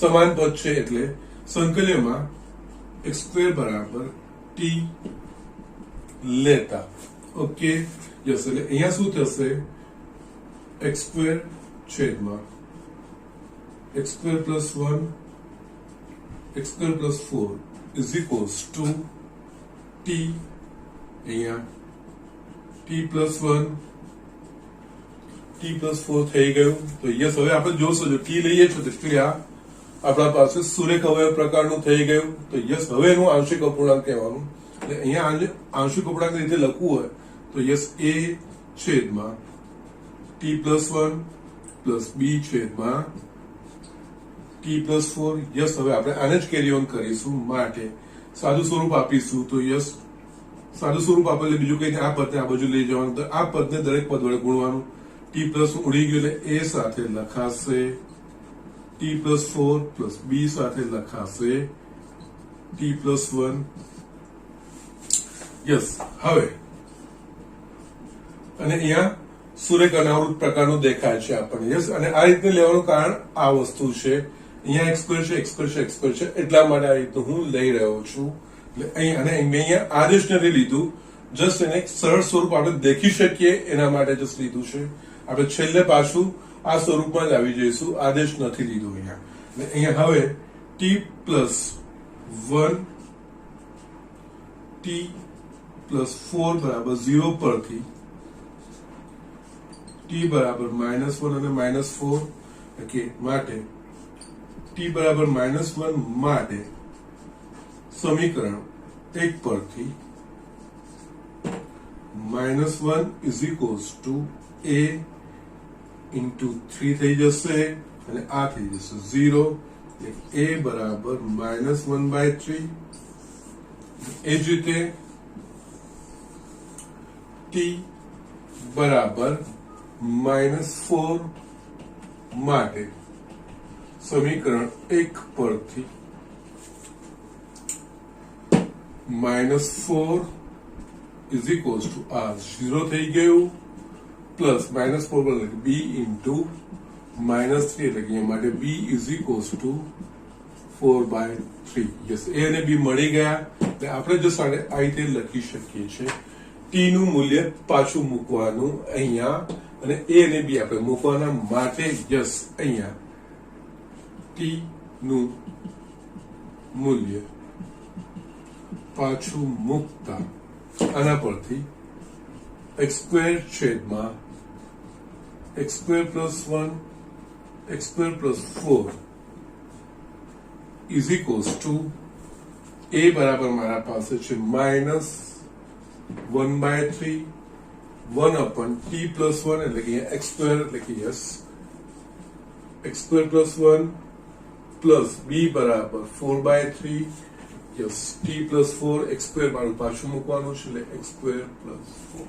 સમાન પદ છે એટલે સંકલ્યમાં x સ્ક્વેર બરાબર t લેતા. ઓકે, યસ, એટલે અહીંયા શું થશે? x સ્ક્વેર છેદમાં x square plus 1 x square plus 4 is equals two t, અહીંયા t પ્લસ 1 t પ્લસ 4 થઈ ગયું. તો યસ, હવે આપણે જોશું, જો t લઈએ છો તો આ આપણા પાસે સુરેખ અવયવ પ્રકારનું થઈ ગયું. તો યસ, હવે એનું આંશિક અપૂર્ણાંક કહેવાનું. એટલે અહીંયા આંશિક અપૂર્ણાંક રીતે લખવું હોય તો યસ, a છેદમાં t પ્લસ 1 પ્લસ b છેદમાં t પ્લસ 4. યસ, હવે આપણે આને જ કેરી ઓન કરીશું માટે સાદું સ્વરૂપ આપીશું. તો યસ, સાદું સ્વરૂપ આપે એટલે બીજું કઈ આ પદને આ બાજુ લઈ જવાનું. તો આ પદને દરેક પદ વડે ગુણવાનું. t પ્લસ ઉડી ગયું એટલે a સાથે લખાશે t પ્લસ 4 પ્લસ b સાથે લખાશે t પ્લસ 1. યસ, હવે અને અહીંયા સુરેખ અનાવૃત પ્રકારનું દેખાય છે આપણને. યસ, અને આ રીતે લેવાનું કારણ આ વસ્તુ છે. અહીંયા x સ્ક્વેર છે, x સ્ક્વેર છે, x સ્ક્વેર છે, એટલા માટે આ રીતનું હું લઈ રહ્યો છું. એટલે અહીં અને મેં અહીંયા આદેશ નથી લીધું, જસ્ટ એને એક સરળ સ્વરૂપ આપણે દેખી શકીએ એના માટે જસ્ટ લીધું છે. આપણે છેલ્લે પાછું આ સ્વરૂપમાં જ આવી જઈશું, આદેશ નથી લીધો અહીંયા. એટલે અહીંયા હવે t પ્લસ 1 t પ્લસ 4 બરાબર 0 પરથી t બરાબર -1 અને -4 ઓકે માટે t બરાબર -1 માટે સમીકરણ 1 પરથી -1 is equals two a into 3 થઈ જશે અને આ થઈ જશે 0. a બરાબર -1/3. એ જ રીતે t બરાબર -4 માટે સમીકરણ 1 પરથી -4 ઇઝ ઇક્વલ્સ ટુ આ 0 થઈ ગયું પ્લસ -4 પર b ઇન્ટુ -3 એટલે કે માટે b is equals two 4/3. Yes, a અને b મળી ગયા એટલે આપણે જો આ રીતે લખી શકીએ છીએ. t નું મૂલ્ય પાછું મૂકવાનું અહીંયા અને a અને b આપણે મૂકવાના માટે યસ, અહીંયા t નું મૂલ્ય પાછું મૂકતા આના પરથી x સ્ક્વેર છેદમાં x square plus 1 x square plus 4 is equals to એ બરાબર મારા પાસે છે -1/3 1/t+1 એટલે કે x સ્ક્વેર એટલે કે યસ x² + 1 પ્લસ b બરાબર 4/3 યસ t+4 x² મારું પાછું મૂકવાનું છે એટલે x² + 4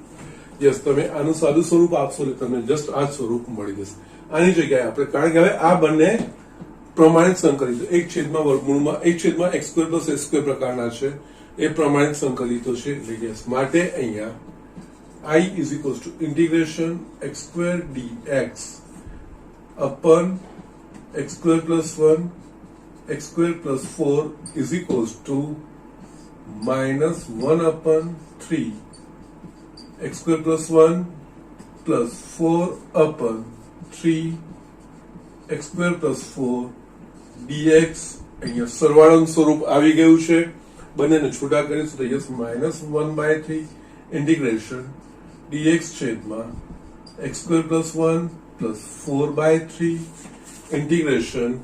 યસ તમે આનું સાદું સ્વરૂપ આપશો એટલે તમને જસ્ટ આ સ્વરૂપ મળી જશે આની જગ્યાએ આપણે કારણ કે હવે આ બંને પ્રમાણિત સંકલિતો 1/વર્ગમૂળમાં 1/x² + s² પ્રકારના છે એ પ્રમાણિત સંકલિતો છે એટલે યસ માટે અહીંયા I is equals to integration x² dx upon x² + 1 x² + 4 is equals to -1/3 x² + 1 plus 4/3 x² + 4 dx અહીંયા સરવાળાનું સ્વરૂપ આવી ગયું છે બંનેને છૂટા કરીશું તો યસ -1/3 integration dx છેદમાં x² + 1 plus 4/3 integration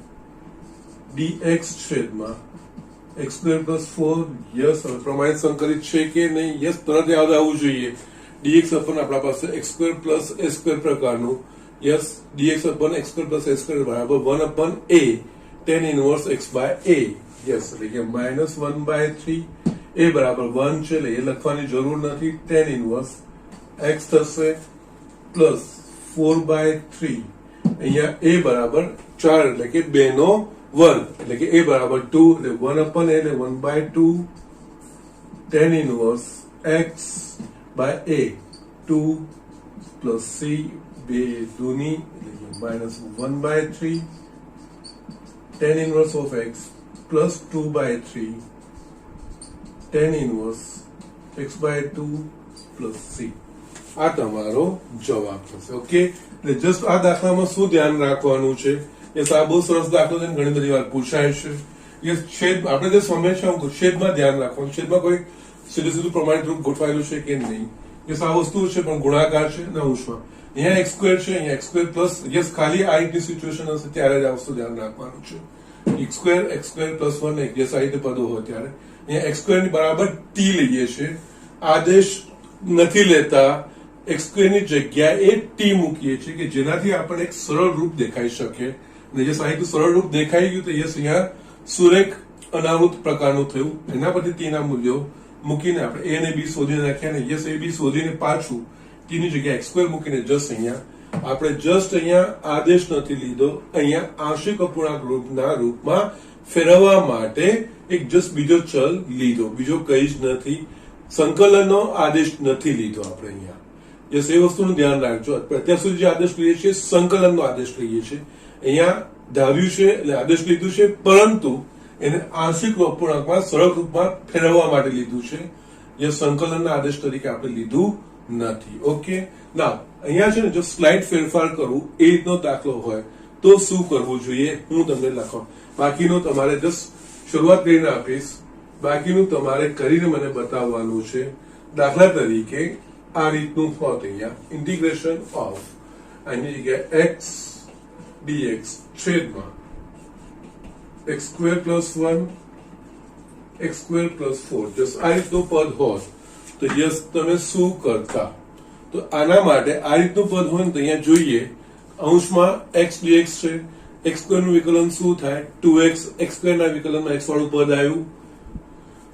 dx છેદમાં x² + 4 યસ હવે પ્રમાણિત સંકલિત છે કે નહીં યસ તરત યાદ આવવું જોઈએ dx upon આપણા પાસે x² + s² પ્રકારનું yes dx upon x² + s² બરાબર 1/a tan inverse x/a yes એટલે કે -1/3 a બરાબર 1 છે એટલે એ લખવાની જરૂર નથી tan inverse x થશે પ્લસ 4/3 અહીંયા a બરાબર 4 એટલે કે 2 નો વર્ગ એટલે કે a બરાબર 2 એટલે 1/a એટલે 1/2 tan inverse x by a 2 plus c 2 દૂની એટલે -1/3 tan inverse of x plus 2/3 tan inverse x/2 plus c આ તમારો જવાબ થશે ઓકે એટલે જસ્ટ આ દાખલામાં શું ધ્યાન રાખવાનું છે યસ આ બહુ સરસ દાખલો છે ઘણી બધી વાર પૂછાય છે યસ છેદ આપણે જે સમય છે છેદમાં ધ્યાન રાખવાનું છેદમાં કોઈ સીધું પ્રમાણિત રૂપ ગોઠવાયેલું છે કે નહીં યસ આ વસ્તુ છે પણ ગુણાકાર છે ને અંશમાં અહીંયા x² છે અહીંયા x² પ્લસ યસ ખાલી આ રીતની સિચ્યુએશન હશે ત્યારે જ આ વસ્તુ ધ્યાન રાખવાનું છે x² + 1 યસ આ રીતે પદો હોય ત્યારે અહીંયા x² ની બરાબર t લઈએ છે આદેશ નથી લેતા x² ની જગ્યાએ t મૂકીએ છીએ કે જેનાથી આપણે એક સરળ રૂપ દેખાઈ શકે અને જે સાહિત્ય સરળ રૂપ દેખાઈ ગયું તો યસ અહીંયા સુરેખ અનાવૃત પ્રકારનું થયું એના પરથી t ના મૂલ્યો મૂકીને આપણે a અને b શોધી નાખ્યા અને યસ a b શોધીને પાછું t ની જગ્યાએ x² મૂકીને જસ્ટ અહીંયા આદેશ નથી લીધો અહીંયા આંશિક અપૂર્ણાંક રૂપમાં ફેરવવા માટે એક જસ્ટ બીજો ચલ લીધો બીજો કઈ જ નથી સંકલનનો આદેશ નથી લીધો આપણે અહીંયા યસ એ વસ્તુનું ધ્યાન રાખજો અત્યાર સુધી જે આદેશ લઈએ છીએ સંકલનનો આદેશ લઈએ છીએ અહીંયા ધાવ્યું છે એટલે આદેશ લીધું છે પરંતુ એને આંશિક અપૂર્ણાંકમાં સરળ રૂપમાં ફેરવવા માટે લીધું છે જે સંકલનના આદેશ તરીકે આપણે લીધું નથી ઓકે ના અહીંયા છે ને જો સ્લાઇડ ફેરફાર કરું એ રીતનો દાખલો હોય તો શું કરવું જોઈએ હું તમને લખાવ બાકીનું તમારે જસ્ટ શરૂઆત કરીને આપીશ બાકીનું તમારે કરીને મને બતાવવાનું છે દાખલા તરીકે આ રીતનું હોત અહીંયા ઇન્ટિગ્રેશન ઓફ આની જગ્યાએ x dx છેદમાં x² + 1 x² + 4 જસ્ટ આ રીતનું પદ હોત તો યસ તમે શું કરતા તો આના માટે આ રીતનું પદ હોય ને તો અહીંયા જોઈએ અંશમાં x dx છે x² નું વિકલન શું થાય 2x x² ના વિકલનમાં x વાળું પદ આવ્યું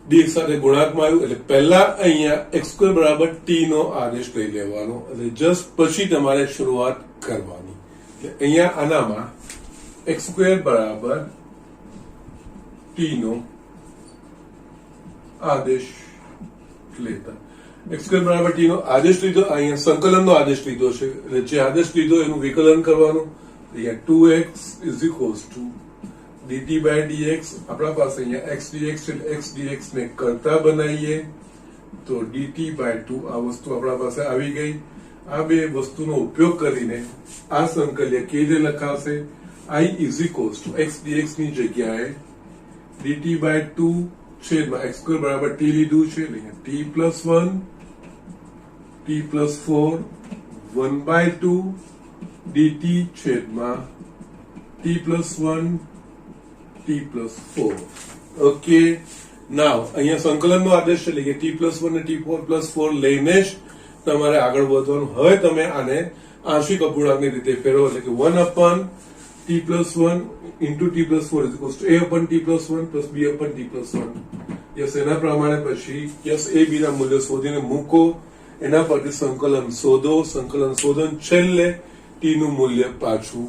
dx સાથે ગુણાંકમાં આવ્યું એટલે પહેલા અહીંયા x² બરાબર t નો આદેશ લઈ લેવાનો એટલે જસ્ટ પછી તમારે શરૂઆત કરવાની એટલે અહીંયા આનામાં x² બરાબર t નો આદેશ લેતા x² બરાબર t નો આદેશ લીધો અહીંયા સંકલનનો આદેશ લીધો છે એટલે જે આદેશ લીધો એનું વિકલન કરવાનું અહીંયા 2x = dt/dx આપણા પાસે અહીંયા x dx છે x dx ને કરતા બનાવીએ તો dt/2 આ વસ્તુ આપણા પાસે આવી ગઈ આ બે વસ્તુનો ઉપયોગ કરીને આ સંકલ્ય કેવી રીતે લખાશે I = x dx ની જગ્યાએ dt/2 છેદમાં x² બરાબર t લીધું છે એટલે t+1 t+4 1/2 dt છેદમાં t+1 t+4. ઓકે, નાવ અહીંયા સંકલનનો આદેશ એટલે કે t+1 ને t4+4 લઈને જ તમારે આગળ વધવાનું. હવે તમે આને આંશિક અપૂર્ણાંકની રીતે ફેરવો એટલે કે 1/t+1 into t+4 is equals to a/t+1 plus b/t+1. Yes, એના પ્રમાણે પછી યસ a b ના મૂલ્યો શોધીને મૂકો. એના પરથી સંકલન શોધો છેલ્લે t નું મૂલ્ય પાછું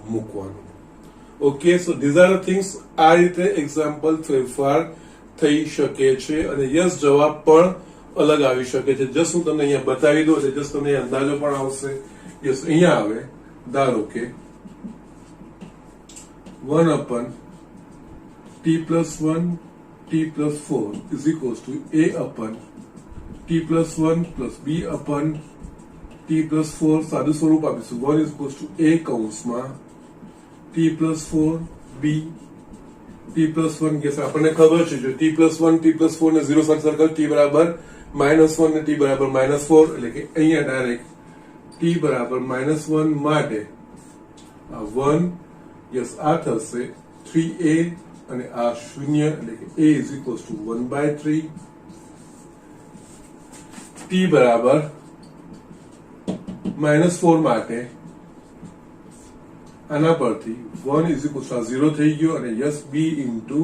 મૂકવાનું. Okay, so these are the things. આ રીતે એક્ઝામ્પલ ફેરફાર થઈ શકે છે અને યસ જવાબ પણ અલગ આવી શકે છે. જસ્ટ હું તમને અહીંયા બતાવી દઉં એટલે જસ્ટ તમને અંદાજો પણ આવશે. યસ, અહીંયા આવે ધારો કે 1/t+1 t+4 is equals to a/t+1 plus b/t+4. સાદું સ્વરૂપ આપીશું. 1 is equals to a કૌંસમાં t+4 b t+1 કે આપણને ખબર છે જો t+1 t+4 ને 0 સાથે સર્કલ t બરાબર -1 ને t બરાબર -4 એટલે કે અહીંયા ડાયરેક્ટ t બરાબર -1 માટે આ 1 યસ આ થશે 3a અને આ 0 એટલે કે a is equals to 1/3. t બરાબર -4 માટે આના પરથી 1 is equals to 0 થઈ ગયો અને yes b into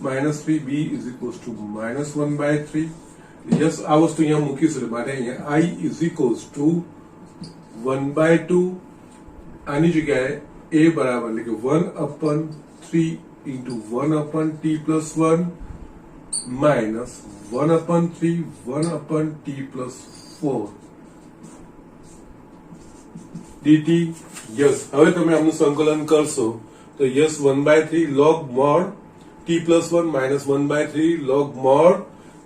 -3 b is equals to -1/3. Yes આ વસ્તુ અહીંયા મૂકીશું માટે અહીંયા i is equals to 1/2. આની જગ્યાએ a બરાબર એટલે કે 1/3 into 1/t+1 minus 1/3 1/t+4 dt. Yes, હવે તમે આનું સંકલન કરશો તો yes 1/3 log mod t+1 minus 1/3 log mod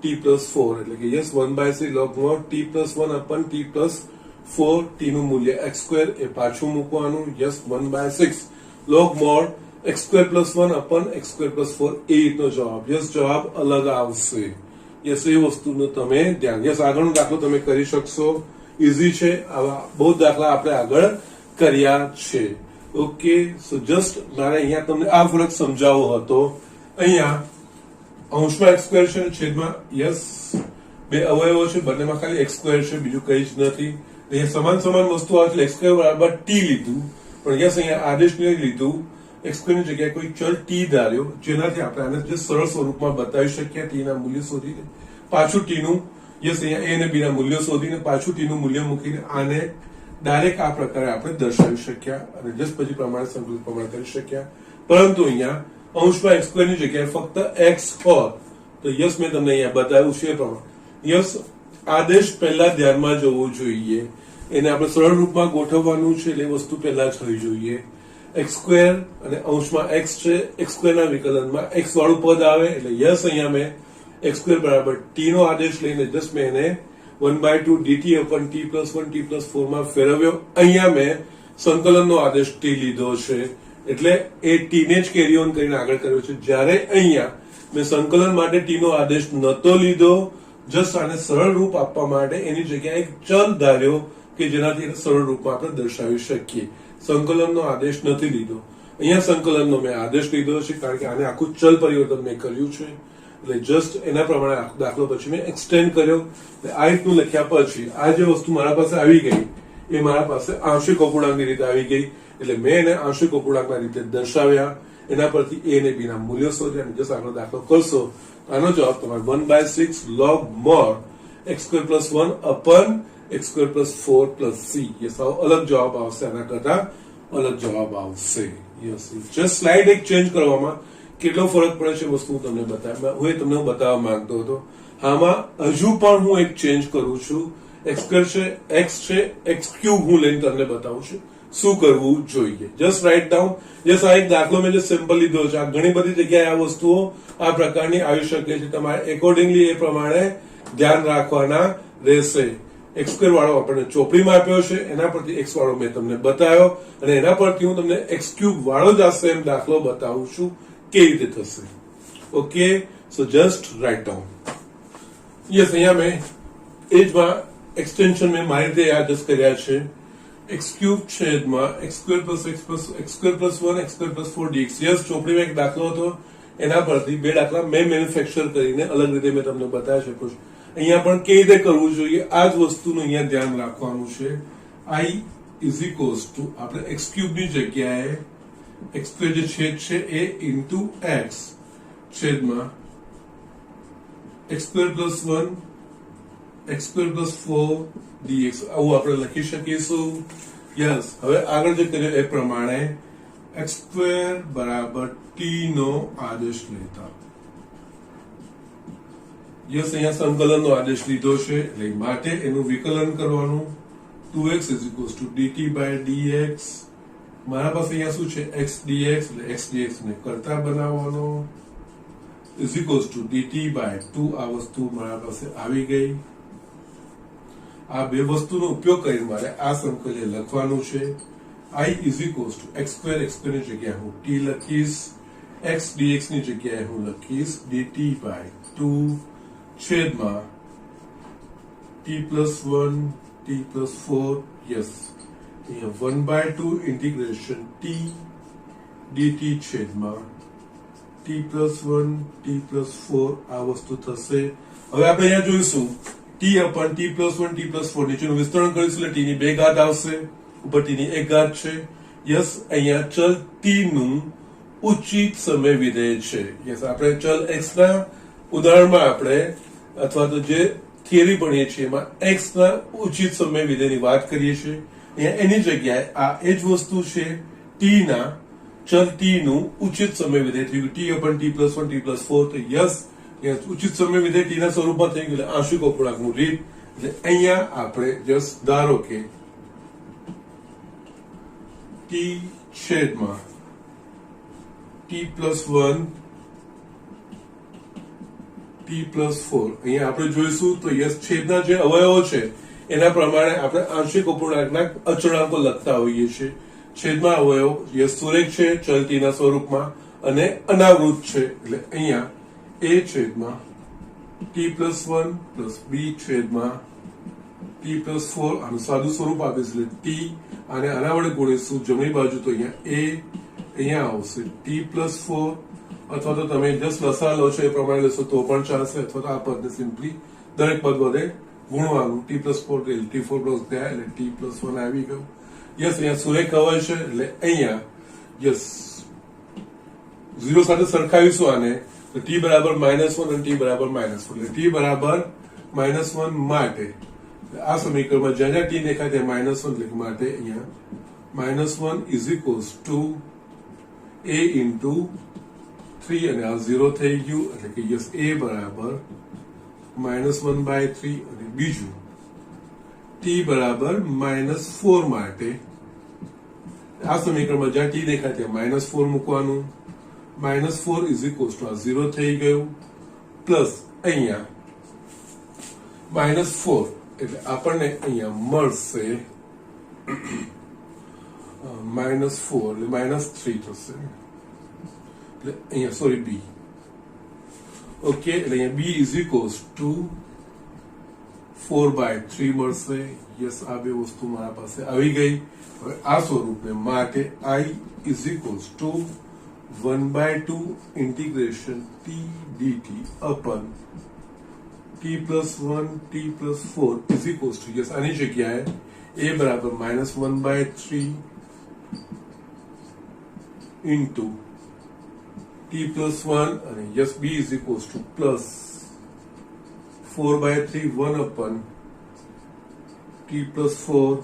t+4 એટલે કે yes 1/3 log mod t+1/t+4. t નું મૂલ્ય x² એ પાછું મૂકવાનું. યસ 1/6 log mod x²+1/x²+4 એ રીતનો જવાબ. યસ જવાબ અલગ આવશે. યસ એ વસ્તુનો તમે ધ્યાન. યસ આગળનો દાખલો તમે કરી શકશો. ઇઝી છે. આવા બહુ દાખલા આપણે આગળ કર્યા છે. ઓકે, સો જસ્ટ મારે અહીંયા તમને આ ફરક સમજાવવો હતો. અહીંયા અંશમાં x² છે છેદમાં યસ બે અવયવો છે બંનેમાં ખાલી x² છે બીજું કંઈ જ નથી. અહીંયા સમાન વસ્તુ આવે એટલે x² બરાબર t લીધું પણ યસ અહીંયા આદેશ નહીં લીધું. x² ની જગ્યાએ કોઈ ચલ t ધાર્યો જેનાથી આપણે આને જે સરળ સ્વરૂપમાં બતાવી શકીએ t ના મૂલ્ય શોધીને પાછું t નું યસ અહીંયા a અને b ના મૂલ્યો શોધીને પાછું t નું મૂલ્ય મૂકીને આને ડાયરેક્ટ આ પ્રકારે આપણે દર્શાવી શક્યા અને જસ્ટ પછી પ્રમાણે સંકલિત પ્રમાણે કરી શક્યા. પરંતુ અહીંયા અંશમાં x² ની જગ્યાએ ફક્ત x હોત તો યસ મેં તમને અહીંયા બતાવ્યું છે પ્રમાણે યસ આદેશ પહેલા ધ્યાનમાં જવું જોઈએ. એને આપણે સરળ રૂપમાં ગોઠવવાનું છે એટલે વસ્તુ પહેલા જ થવી જોઈએ. x² અને અંશમાં x છે. x² ના વિકલનમાં x વાળું પદ આવે એટલે યસ અહીંયા મેં x² બરાબર t નો આદેશ લઈને જસ્ટ મેં એને 1/2 dt/t+1 t+4 માં ફેરવ્યો. અહીંયા મેં સંકલનનો આદેશ t લીધો છે એટલે એ t ને જ કેરી ઓન કરીને આગળ કર્યો છે. જ્યારે અહીંયા મેં સંકલન માટે t નો આદેશ નતો લીધો. જસ્ટ આને સરળ રૂપ આપવા માટે એની જગ્યાએ એક ચલ ધાર્યો કે જેનાથી સરળ રૂપમાં આપણે દર્શાવી શકીએ. સંકલનનો આદેશ નથી લીધો. અહીંયા સંકલનનો મેં આદેશ લીધો છે કારણ કે આને આખું ચલ પરિવર્તન મેં કર્યું છે એટલે જસ્ટ એના પ્રમાણે દાખલો પછી મેં એક્સટેન્ડ કર્યો. આ રીતનું લખ્યા પછી આ જે વસ્તુ મારા પાસે આવી ગઈ એ મારા પાસે આંશિક અપૂર્ણાંકની રીતે આવી ગઈ એટલે મેં એને આંશિક અપૂર્ણાંકના રીતે દર્શાવ્યા. એના પરથી a અને b ના મૂલ્યો શોધ્યા અને જસ્ટ આગળ દાખલો કરશો આનો જવાબ તમારે 1/6 log mod x²+1/x²+4 c. Yes આવો અલગ જવાબ આવશે. આના કરતા અલગ જવાબ આવશે. યસ જસ્ટ સ્લાઇડ એક ચેન્જ કરવામાં કેટલો ફરક પડે છે વસ્તુ હું તમને બતાવવા માંગતો હતો. આમાં હજુ પણ હું એક ચેન્જ કરું છું. x² છે x છે x³ હું લઈને તમને બતાવું છું શું કરવું જોઈએ. Just write down. યસ આ એક દાખલો મેં જે સિમ્પલ લીધો છે. આ ઘણી બધી જગ્યાએ આ વસ્તુઓ આ પ્રકારની આવી શકે છે. તમારે એકોર્ડિંગલી એ પ્રમાણે ધ્યાન રાખવાના રહેશે. x² વાળો આપણને ચોપડીમાં આપ્યો છે એના પરથી x વાળો મેં તમને બતાવ્યો અને એના પરથી હું તમને x³ વાળો જ આ સેમ દાખલો બતાવું છું કેવી રીતે થશે. ઓકે, સો જસ્ટ રાઇટ ડાઉન. યસ અહીંયા મેં એજમાં એક્સટેન્શન મેં મારી રીતે એડજસ્ટ કર્યા છે. एक्स क्यूब છેદમાં x square plus x square plus 1 x square plus 4 dx. Yes, ચોપડીમાં એક દાખલો હતો, એના પરથી બે દાખલા મેં મેન્યુફેક્ચર કરીને અલગ રીતે મેં તમને બતાવી શકું છું. અહીંયા પણ કેવી રીતે કરવું જોઈએ આ જ વસ્તુનું અહીંયા ધ્યાન રાખવાનું છે. i ઇઝ ઇક્વલ્સ ટુ આપણે x ક્યુબ ની જગ્યાએ x સ્ક્વેર જે છેદ છે એ ઇન્ટુ x છેદમાં x square plus 1 x square plus 4 dx આવું આપણે લખી શકીશું. યસ, હવે આગળ જે કર્યું એ પ્રમાણે x સ્ક્વેર બરાબર t નો આદેશ લેતા. યસ, અહીંયા સંકલનનો આદેશ લીધો છે એટલે માટે એનું વિકલન કરવાનું. 2x is equals to dt by dx. મારા પાસે અહીંયા શું છે x dx, એટલે x dx ને કરતા બનાવવાનો is equals to dt by 2. આ વસ્તુ મારા પાસે આવી ગઈ. આ બે વસ્તુનો ઉપયોગ કરીને મારે આ સંકલન લખવાનું છે. i is equals to x square ની જગ્યાએ હું t લખીશ, x dx ની જગ્યાએ હું લખીશ dt by 2 છેદમાં t plus 1 t plus 4. Yes, અહીંયા 1/2 ઇન્ટિગ્રેશન t dt છેદમાં t plus 1 t plus 4 આ વસ્તુ થશે. હવે આપણે અહીંયા જોઈશું t upon t plus 1 t plus 4 નીચેનું વિસ્તરણ કરીશું એટલે t ની 2 ઘાત આવશે, ઉપર t ની 1 ઘાત છે. યસ, અહીંયા ચલ t નું ઉચિત સમય વિધેય છે. યસ, આપણે ચલ x ના ઉદાહરણમાં આપણે અથવા તો જે થિયરી ભણીએ છીએ એમાં x ના ઉચિત સમય વિધેયની વાત કરીએ છીએ. અહીંયા એની જગ્યાએ આ એ જ વસ્તુ છે, t ના ચલ t નું ઉચિત સમય વિધેય થયું t upon t plus 1 t plus 4. તો યસ, ઉચિત સમય વિધેય t ના સ્વરૂપમાં થઈ ગયું, આંશિક અપૂર્ણાંકનું રીત. એટલે અહીંયા આપણે જસ્ટ ધારો કે t છેદમાં t plus 1 t plus 4 અહીંયા આપણે જોઈશું તો યસ, છેદના જે અવયવો છે એના પ્રમાણે આપણે આંશિક અપૂર્ણાંકના અચળાંકો લખતા હોઈએ છીએ. છેદમાં અવયવ યસ સુરેખ છે ચલ t ના સ્વરૂપમાં અને અનાવૃત છે, એટલે અહીંયા a છેદમાં t plus 1 plus b છેદમાં t plus 4 આનું સાદું સ્વરૂપ આપીશું એટલે t, અને આના વડે ગુણીશું જમણી બાજુ તો અહીંયા a, અહીંયા આવશે t plus 4, અથવા તો તમે જસ્ટ લસા લો છો એ પ્રમાણે લેશો તો પણ ચાલશે, અથવા તો આ પદને સિમ્પલી દરેક પદ વડે ગુણવાનું. t plus 4 એટલે t 4 plus ગયા એટલે t plus 1 આવી ગયું. યસ, અહીંયા સુરેખ અવયવ છે એટલે અહીંયા યસ 0 સાથે સરખાવીશું આને તો t બરાબર -1 અને t બરાબર -4 એટલે t બરાબર -1 માટે આ સમીકરણમાં જ્યાં જ્યાં t દેખાય ત્યાં -1 એટલે માટે અહીંયા -1 is equals to a into 3 અને આ 0 થઈ ગયું એટલે કે યસ a બરાબર -1/3 અને બીજું t બરાબર -4 માટે આ સમીકરણમાં જ્યાં t દેખાય ત્યાં -4 મૂકવાનું. -4 is equals to આ 0 થઈ ગયું પ્લસ અહીંયા -4 એટલે આપણને અહીંયા મળશે -4 એટલે -3 થશે, એટલે અહીંયા સોરી b. ઓકે, એટલે અહીંયા b is equals to 4/3 મળશે. યસ, આ બે વસ્તુ મારા પાસે આવી ગઈ. હવે આ સ્વરૂપને માટે i is equals to 1/2 integration t dt upon t plus 1 t plus 4 is equals to yes આની જગ્યાએ a બરાબર -1/3 into t plus 1 અને yes b is equals to plus 4/3 1 upon t plus 4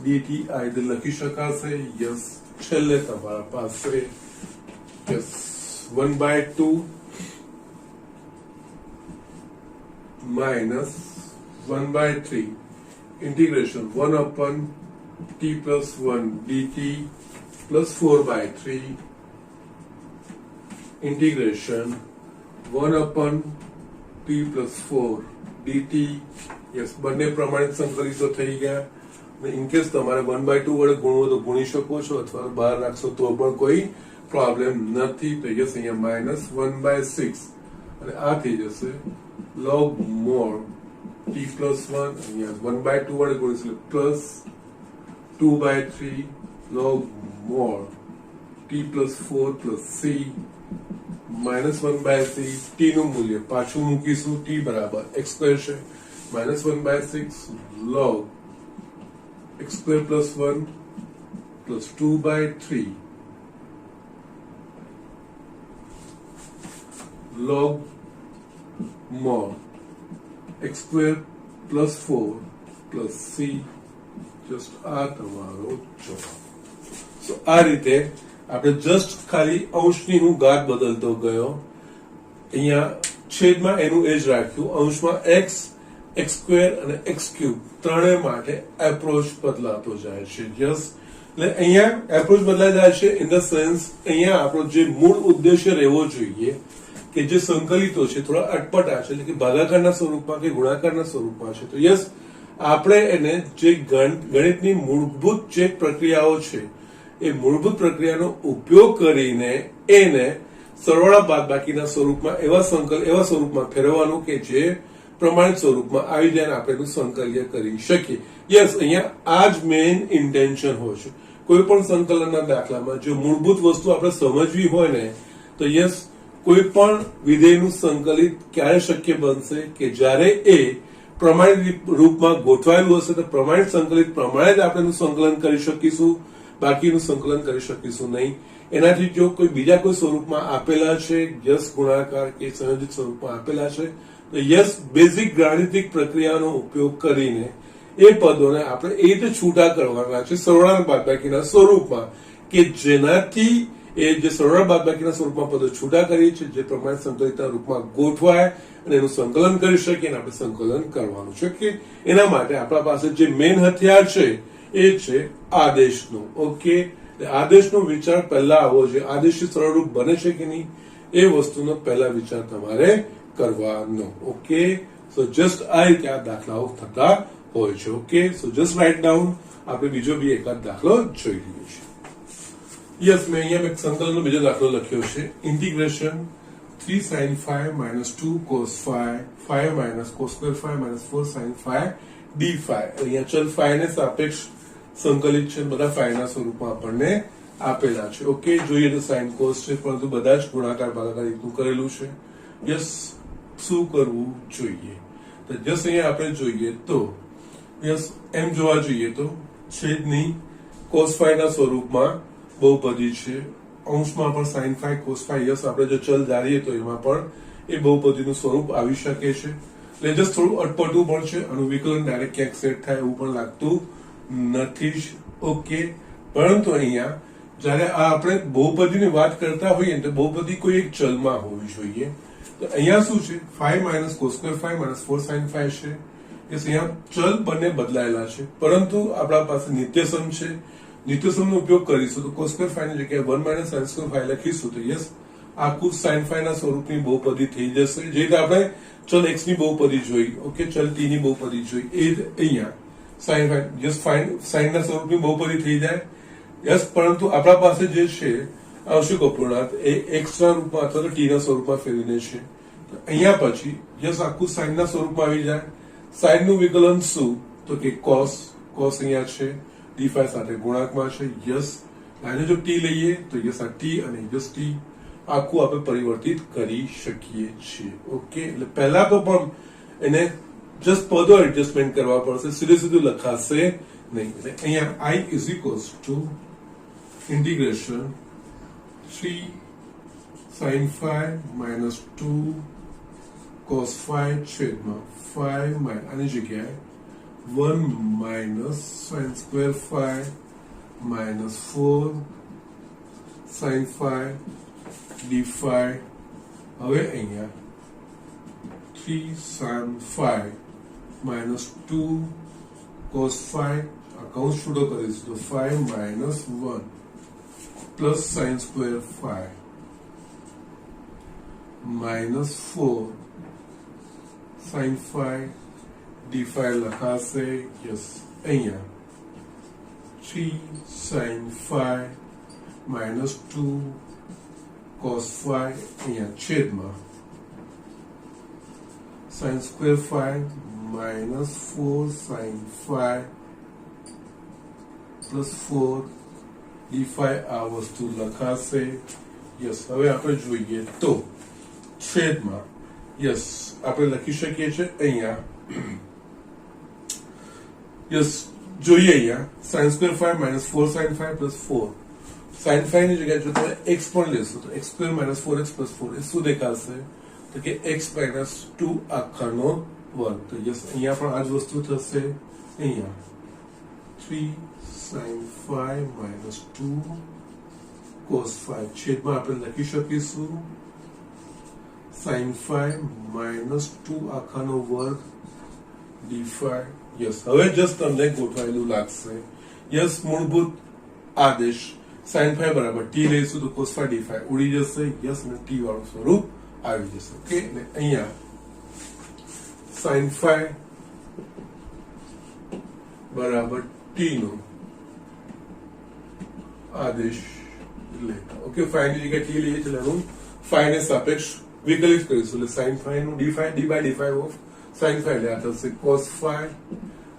dt આ રીતે લખી શકાશે. yes છેલ્લે તમારા પાસે yes 1/2 minus 1/3 integration 1 upon t plus 1 dt plus 4/3 integration 1 upon t plus 4 dt. yes બંને પ્રમાણિત સંકલિતો થઈ ગયા. ઇનકેસ તમારે 1/2 વડે ગુણવો તો ગુણી શકો છો અથવા બહાર રાખશો તો પણ કોઈ પ્રોબ્લેમ નથી. તો યસ અહીંયા -1/6 અને આ થઈ જશે log mod t plus 1 અહીંયા 1/2 વડે ગુણીશું plus 2/3 log mod t plus 4 plus c -1/c t નું મૂલ્ય પાછું મૂકીશું t બરાબર x સ્ક્વેર છે -1/6 log x square plus 1 plus 2/3 log mod x square plus 4 plus c just આ તમારો જવાબ. સો આ રીતે આપણે જસ્ટ ખાલી અંશની હું ઘાત બદલતો ગયો, અહીંયા છેદમાં એનું એ જ રાખ્યું, અંશમાં x x સ્ક્વેર અને x ક્યુબ ત્રણેય માટે એપ્રોચ બદલાતો જાય છે. યસ, એટલે અહીંયા એપ્રોચ બદલાઈ જાય છે ઇન ધ સેન્સ અહીંયા આપણો જે મૂળ ઉદ્દેશ્ય રહેવો જોઈએ કે જે સંકલિતો છે થોડા અટપટા છે, એટલે કે ભાગાકારના સ્વરૂપમાં કે ગુણાકારના સ્વરૂપમાં છે. તો યસ, આપણે એને જે ગણિતની મૂળભૂત જે પ્રક્રિયાઓ છે એ મૂળભૂત પ્રક્રિયાનો ઉપયોગ કરીને એને સરવાળા બાદબાકીના સ્વરૂપમાં એવા સ્વરૂપમાં ફેરવવાનું કે જે પ્રમાણિત સ્વરૂપમાં આવી જાય, આપણે એનું સંકલ્ય કરી શકીએ. યસ, અહીંયા આ જ મેઇન ઇન્ટેન્શન હોય છે. કોઈ પણ સંકલનના દાખલામાં જો મૂળભૂત વસ્તુ આપણે સમજવી હોય ને તો યસ, કોઈ પણ વિધેયનું સંકલિત ક્યારે શક્ય બનશે કે જ્યારે એ પ્રમાણિત રૂપમાં ગોઠવાયેલું હશે. તો પ્રમાણિત સંકલિત પ્રમાણે જ આપણે એનું સંકલન કરી શકીશું, બાકીનું સંકલન કરી શકીશું નહીં. એનાથી જો કોઈ બીજા કોઈ સ્વરૂપમાં આપેલા છે, યસ ગુણાકાર કે સંયોજિત સ્વરૂપમાં આપેલા છે, તો યસ બેઝિક ગાણિતિક પ્રક્રિયાનો ઉપયોગ કરીને એ પદોને આપણે એ રીતે છૂટા કરવાના છે સરવાળા બાદબાકીના સ્વરૂપમાં, કે જેનાથી એ જે સરવાળા બાદબાકીના સ્વરૂપમાં પદો છૂટા કરીએ છીએ જે પ્રમાણે સંકલિતના રૂપમાં ગોઠવાય અને એનું સંકલન કરી શકીએ અને આપણે સંકલન કરવાનું છે. કે એના માટે આપણા પાસે જે મેઇન હથિયાર છે એ છે આદેશનો. ઓકે, આદેશનો વિચાર પહેલા આવવો જોઈએ. આદેશથી સરળ રૂપ બને છે કે નહીં એ વસ્તુનો પહેલા વિચાર તમારે કરવાનો. ઓકે, સો જસ્ટ આ રીતે આ દાખલાઓ થતા હોય છે. ઓકે, સો જસ્ટ રાઇટ ડાઉન. આપણે બીજો બી એકાદ દાખલો જોઈ લઈએ છીએ. યસ, મેં અહીંયા એક સંકલનનો બીજો દાખલો લખ્યો છે. Integration 3 sin 5 minus 2 cos 5 5 minus cos square 5 minus 4 sin 5 d5. અહીંયા ચલ 5 ને સાપેક્ષ સંકલિત છે, બધા 5 ના સ્વરૂપમાં આપણને આપેલા છે. ઓકે, જોઈએ તો sin cos છે, પરંતુ બધા જ ગુણાકાર ભાગાકાર રીતનું કરેલું છે. યસ, શું કરવું જોઈએ? તો જસ્ટ અહીંયા આપણે જોઈએ તો યસ, એમ જોવા જોઈએ તો છેદની cos 5 ના સ્વરૂપમાં બહુપદી છે, અંશમાં પણ sin 5 cos 5. યસ, આપણે જો ચલ ધારીએ તો એમાં પણ એ બહુપદીનું સ્વરૂપ આવી શકે છે. એટલે જસ્ટ થોડું અટપટું પણ છે, આનું વિકલન ડાયરેક્ટ ક્યાંક સેટ થાય એવું પણ લાગતું નથી જ. ઓકે, પરંતુ અહીંયા જયારે આ આપણે બહુપદીની વાત કરતા હોઈએ તો બહુપદી કોઈ એક ચલમાં હોવી જોઈએ. તો અહીંયા શું છે, 5 minus cos square 5 minus 4 sin 5 છે. યસ, અહીંયા ચલ બંને બદલાયેલા છે, પરંતુ આપણા પાસે નિત્યસમ છે. નિત્યસમનો ઉપયોગ કરીશું તો cos square 5 ની જગ્યાએ 1 minus sin square 5 લખીશું તો યસ, આખું sin 5 ના સ્વરૂપની બહુપદી થઈ જશે. જે રીતે આપણે ચલ x ની બહુપદી જોઈ, ઓકે, ચલ t ની બહુપદી જોઈ, એ અહીંયા sin 5 જસ્ટ sin ના સ્વરૂપની બહુપદી થઈ જાય. યસ, પરંતુ આપણા પાસે જે છે આંશિક અપૂર્ણાંક એ x ના રૂપમાં અથવા તો t ના સ્વરૂપમાં ફેરવીને છે. તો અહીંયા પછી યસ, આખું sin ના સ્વરૂપમાં આવી જાય. sin નું વિકલન શું? તો કે cos અહીંયા છે, d5 સાથે ગુણાંકમાં છે. યસ, આને જો t લઈએ તો યસ આ t અને યસ t આખું આપણે પરિવર્તિત કરી શકીએ છીએ. ઓકે, એટલે પહેલા તો પણ એને જસ્ટ પદો એડજસ્ટમેન્ટ કરવા પડશે, સીધું લખાશે નહીં. એટલે અહીંયા i is equals to integration 3 sin 5 minus 2 cos 5 છેદમાં 5 minus આની જગ્યાએ 1 minus sin square 5 minus 4 sin 5 d5. હવે અહીંયા 3 sin 5 minus 2 cos 5 આ કૌંસ છૂટો કરીશું તો 5 minus 1 plus sin square 5 minus 4 sin 5 d5 લખાશે. યસ, અહીંયા 3 sin 5 minus 2 cos 5 અહીંયા છેદમાં sin square 5 minus 4 sin 5 plus 4 d5 આ વસ્તુ લખાશે. યસ, હવે આપણે જોઈએ તો છેદમાં યસ આપણે લખી શકીએ છીએ અહીંયા. યસ, જોઈએ અહીંયા sin square 5 minus 4 sin 5 plus 4. sin 5 ની જગ્યાએ જો તમે x પણ લેશો તો x square minus 4x plus 4 એ શું દેખાશે? તો કે x minus 2 આખાનો વર્ગ. તો યસ, અહીંયા પણ આ જ વસ્તુ થશે. અહીંયા 3 sin 5 minus 2 cos 5 છેદમાં આપણે લખી શકીશું sin 5 minus 2 આખાનો વર્ગ d5. યસ, હવે જસ્ટ તમને ગોઠવાયેલું લાગશે. યસ, મૂળભૂત આદેશ sin 5 બરાબર t લઈશું તો cos 5 d5 ઉડી જશે. યસ, અને t વાળું સ્વરૂપ આવી જશે. ઓકે, અને અહીંયા sin 5 બરાબર t નો આદેશ લેતા. ઓકે, 5 ની જગ્યાએ t લઈએ એટલે એનું 5 ને સાપેક્ષ વિકલિત કરીશું. એટલે sin 5 નું d5 d by d5 of sin 5 એટલે આ થશે cos 5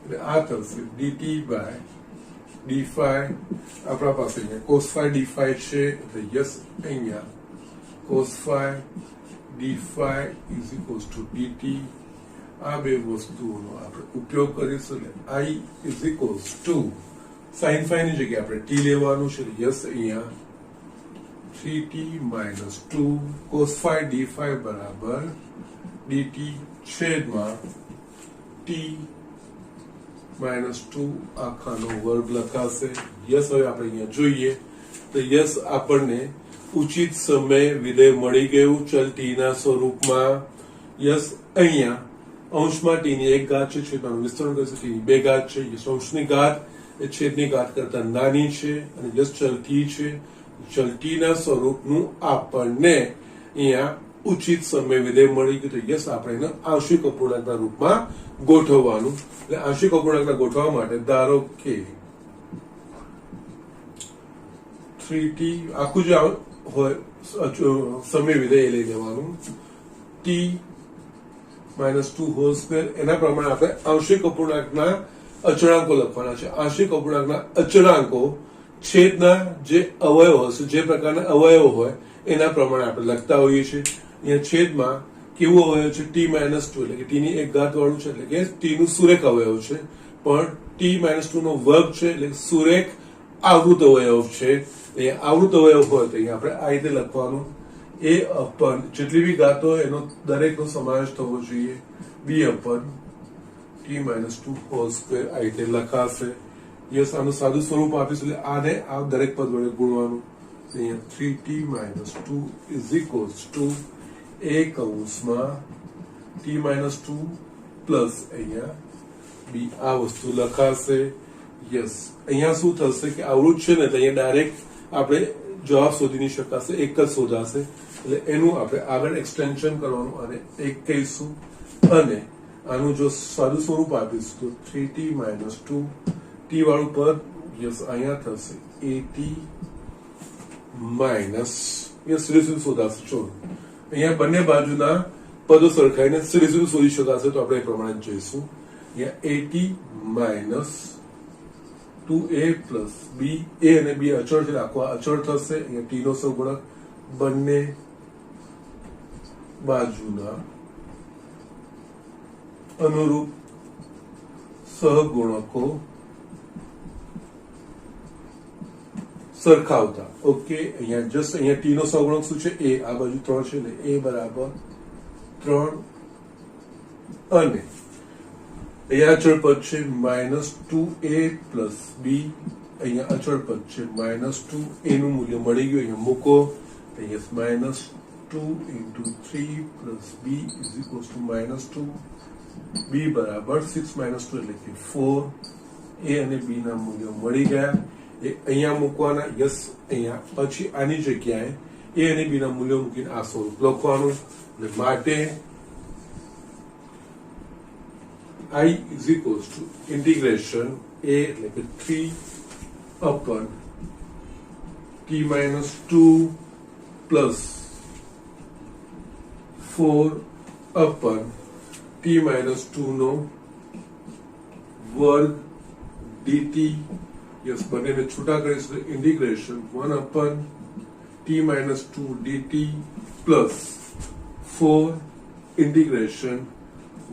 એટલે આ થશે dt by d5. આપણા પાસે અહીંયા cos 5 d5 છે એટલે યસ, અહીંયા cos 5 d5 is equals to dt. આ બે વસ્તુઓનો આપણે ઉપયોગ કરીશું એટલે I is equals to sin 5 ની જગ્યાએ આપણે t લેવાનું છે. યસ, અહીંયા 3t minus 2 cos 5 d5 બરાબર dt છેદમાં t minus 2 આખાનો વર્ગ લખાશે. યસ, હવે આપણે અહીંયા જોઈએ તો યસ, આપણને ઉચિત સમય વિધેય મળી ગયું ચલ t ના સ્વરૂપમાં. યસ, અહીંયા અંશમાં t ની 1 ઘાત છે, છેદમાં વિસ્તરણ કરીશું t ની 2 ઘાત છે. યસ, અંશની ઘાત એ છેદની ઘાત કરતા નાની છે અને યસ ચલ t છે. ચલ t ના સ્વરૂપનું આપણને અહીંયા ઉચિત સમય વિધેય મળી ગયું. તો યસ, આપણે એને આંશિક અપૂર્ણાંકના રૂપમાં ગોઠવવાનું. એટલે આંશિક અપૂર્ણાંકના ગોઠવવા માટે ધારો કે 3t આખું જે હોય સમય વિધેય લઈ લેવાનું t minus 2 whole square. એના પ્રમાણે આપણે આંશિક અપૂર્ણાંકના અચળાંકો લખવાના છે. આંશિક અપૂર્ણાંકના અચળાંકો છેદના જે અવયવ હશે, જે પ્રકારના અવયવ હોય એના પ્રમાણે આપણે લખતા હોઈએ છીએ. અહીંયા છેદમાં કેવું અવયવ છે? t minus 2 એટલે કે t ની 1 ઘાત વાળું છે એટલે કે t નું સુરેખ અવયવ છે. પણ t minus 2 નો વર્ગ છે એટલે સુરેખ આવૃત અવયવ છે. એ આવૃત અવયવ હોય તો અહીંયા આપણે આ રીતે લખવાનું a upon જેટલી બી ઘાત હોય એનો દરેકનો સમાવેશ થવો જોઈએ b upon t minus 2 whole square આ રીતે લખાશે. યસ, આનું સાદું સ્વરૂપ આપીશું એટલે આને આ દરેક પદ વડે ગુણવાનું. અહીંયા 3t minus 2 is equals to a કૌંસમાં t minus 2 પ્લસ અહીંયા b આ વસ્તુ લખાશે. યસ, અહીંયા શું થશે કે આવૃત છે ને એટલે અહીંયા ડાયરેક્ટ આપણે જવાબ શોધી નહીં શકાશે, એક જ શોધાશે. એટલે એનું આપણે આગળ એક્સટેન્શન કરવાનું અને એક કહીશું અને આનું જો સાદું સ્વરૂપ આપીશું તો 3t minus 2 t વાળું પદ યસ અહીંયા થશે at માઇનસ યસ સીધું સીધું શોધાશે. ચલો, અહીંયા બંને બાજુના પદો સરખાઈને સીધું સીધું શોધી શકાશે તો આપણે એ પ્રમાણે જઈશું. અહીંયા at minus 2a plus b, a અને b અચળ છે આખો અચળ થશે. અહીંયા t નો સહગુણક બંને બાજુના અનુરૂપ સહગુણકો સરખાવતા. ઓકે, અહીંયા જસ્ટ અહીંયા t નો સહગુણક શું છે? a. આ બાજુ 3 છે એટલે a બરાબર 3 અને અહીંયા અચળ પદ છે -2a પ્લસ b. અહીંયા અચળ પદ છે -2 a નું મૂલ્ય મળી ગયું, અહીંયા મૂકો. અહીંયા -2 into 3 plus b is equals to -2. b બરાબર 6 -2 એટલે કે 4. a અને b ના મૂલ્યો મળી ગયા. એ અહીંયા મૂકવાના. યસ, અહીંયા પછી આની જગ્યાએ a અને b ના મૂલ્યો મૂકીને આ સ્વરૂપ લખવાનું. એટલે માટે I is equals to integration a એટલે કે 3 upon t minus 2 plus 4 upon t minus 2 નો વર્ગ dt યસ બંનેને છૂટા કરીશું integration 1 upon t minus 2 dt plus 4 integration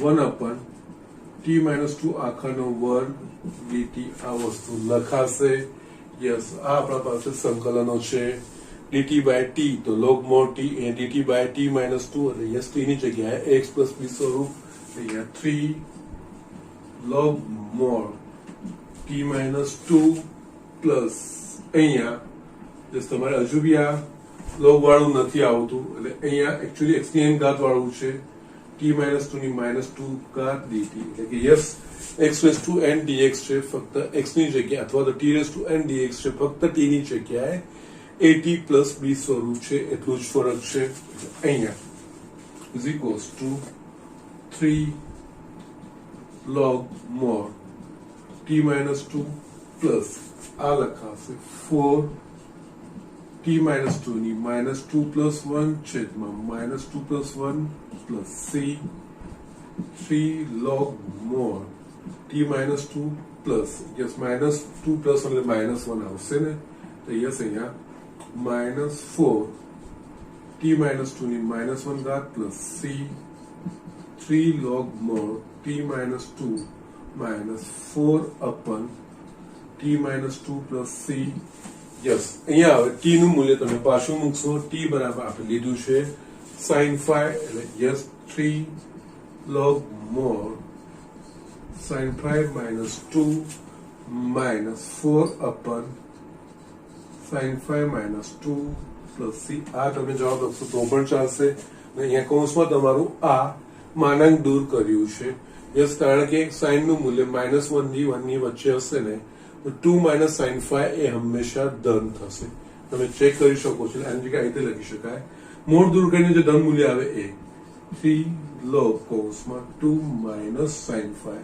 1 upon t minus 2 આખાનો વર્ગ dt આ વસ્તુ લખાશે યસ આ આપણા પાસે સંકલનો છે dt by t તો log mod t A dt by t minus 2 એટલે યસ t ની જગ્યાએ x plus b સ્વરૂપ અહીંયા 3 log mod t minus 2 plus અહીંયા જસ તમારે હજુ બી આ log વાળું નથી આવતું એટલે અહીંયા એકચ્યુઅલી x ની n ઘાત વાળું છે t minus 2 ની minus 2 ઘાત dt એટલે કે yes x raised to n dx છે ફક્ત x ની જગ્યાએ અથવા તો t raised to n dx છે ફક્ત t ની જગ્યાએ at plus b સ્વરૂપ છે એટલું જ ફરક છે અહીંયા is equals to 3 log mod t minus 2 plus આ લખાશે 4 t minus 2 ની minus 2 plus 1 છેદમાં minus 2 plus 1 plus c 3 log mod t minus 2 plus yes minus 2 plus એટલે minus 1 આવશે ને તો yes અહીંયા minus 4 t minus 2 ની minus 1 ઘાત plus c 3 log mod t minus 2 minus 4 upon t minus 2 plus c yes અહીંયા હવે t નું મૂલ્ય તમે પાછું મૂકશો t બરાબર આપણે લીધું છે sin phi એટલે yes 3 log mod sin phi minus 2 minus 4 upon sin phi minus 2 plus c આ તમે જવાબ લખશો તો પણ ચાલશે અને અહીંયા કૌંસમાં તમારું આ માનાંક દૂર કર્યું છે યસ કારણ કે sin નું મૂલ્ય -1 થી 1 ની વચ્ચે હશે ને તો 2 minus sin phi એ હંમેશા ધન થશે તમે ચેક કરી શકો છો આની જગ્યાએ આ રીતે લખી શકાય મોડ દૂર કરીને જે ધન મૂલ્ય આવે એ 3 log કૌંસમાં 2 minus sin phi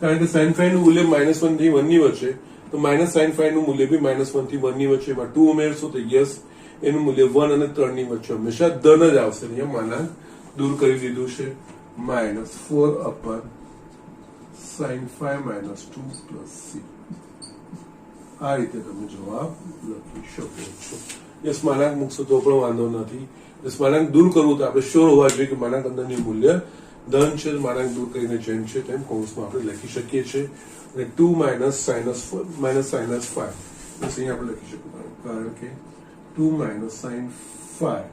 કારણ કે sin phi નું મૂલ્ય -1 થી 1 ની વચ્ચે તો માઇનસ sin phi નું મૂલ્ય બી -1 થી 1 ની વચ્ચે એમાં 2 ઉમેરશો તો યસ એનું મૂલ્ય 1 અને 3 ની વચ્ચે હંમેશા ધન જ આવશે અહીંયા માનાંક દૂર કરી દીધું છે -4 upon sin phi minus 2 plus c આ રીતે તમે જવાબ લખી શકો છો યસ માનાંક મૂકશો તો પણ વાંધો નથી યસ માનાંક દૂર કરવું તો આપણે શ્યોર હોવા જોઈએ કે માનાંક અંદરની મૂલ્ય ધન છે માનાંક દૂર કરીને જેમ છે તેમ કૌંસમાં આપણે લખી શકીએ છીએ અને 2 minus sinus 5 બસ અહીંયા આપણે લખી શકીએ કારણ કે 2 minus sin 5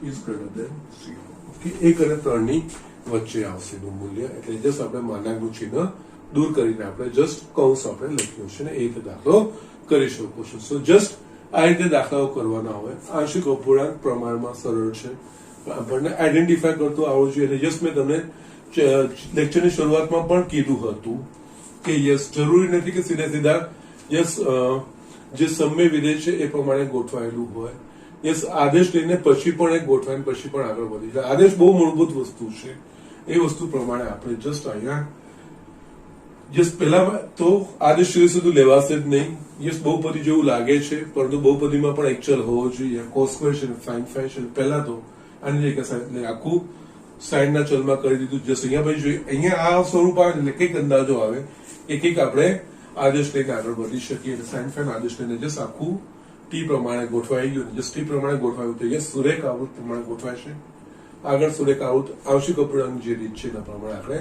is greater than 0 okay 1 અને 3 ની વચ્ચે આવશે નું મૂલ્ય એટલે જસ્ટ આપણે માનાંકનું ચિહ્ન દૂર કરીને આપણે જસ્ટ કૌંસ આપણે લખ્યો છે ને એ રીતે દાખલો કરી શકો છો સો જસ્ટ આ રીતે દાખલાઓ કરવાના હોય આંશિક અપૂર્ણાંક પ્રમાણમાં સરળ છે આપણને આઈડેન્ટિફાય કરતો આવડવું જોઈએ એટલે જસ્ટ મેં તમને લેક્ચરની શરૂઆતમાં પણ કીધું હતું કે યસ જરૂરી નથી કે સીધા યસ જે સમય વિધેય છે એ પ્રમાણે ગોઠવાયેલું હોય યસ આદેશ લઈને પછી પણ એક ગોઠવાઈને પછી પણ આગળ વધી જાય આદેશ બહુ મૂળભૂત વસ્તુ છે એ વસ્તુ પ્રમાણે આપણે જસ્ટ અહીંયા યસ પહેલા તો આદેશ સુધી લેવાશે જ નહીં યસ બહુપદી જેવું લાગે છે પરંતુ બહુપદીમાં પણ એક ચલ હોવો જોઈએ cos સ્ક્વેર છે sin phi છે પહેલા તો આની જગ્યાએ આખું સાઈન ના ચલમાં કરી દીધું જસ્ટ અહીંયા ભાઈ જોઈએ અહીંયા આ સ્વરૂપ આવે એટલે કઈક અંદાજો આવે એક આપણે આદેશ લઈને આગળ વધી શકીએ એટલે sin phi આદેશ લઈને જસ્ટ આખું ટી પ્રમાણે ગોઠવાઈ ગયું જસ્ટ ટી પ્રમાણે ગોઠવાયું તો યસ સુરેખ આવૃત પ્રમાણે ગોઠવાય છે આગળ સુરેખ આવૃત આંશિક અપૂર્ણાંક જે રીત છે એના પ્રમાણે આપણે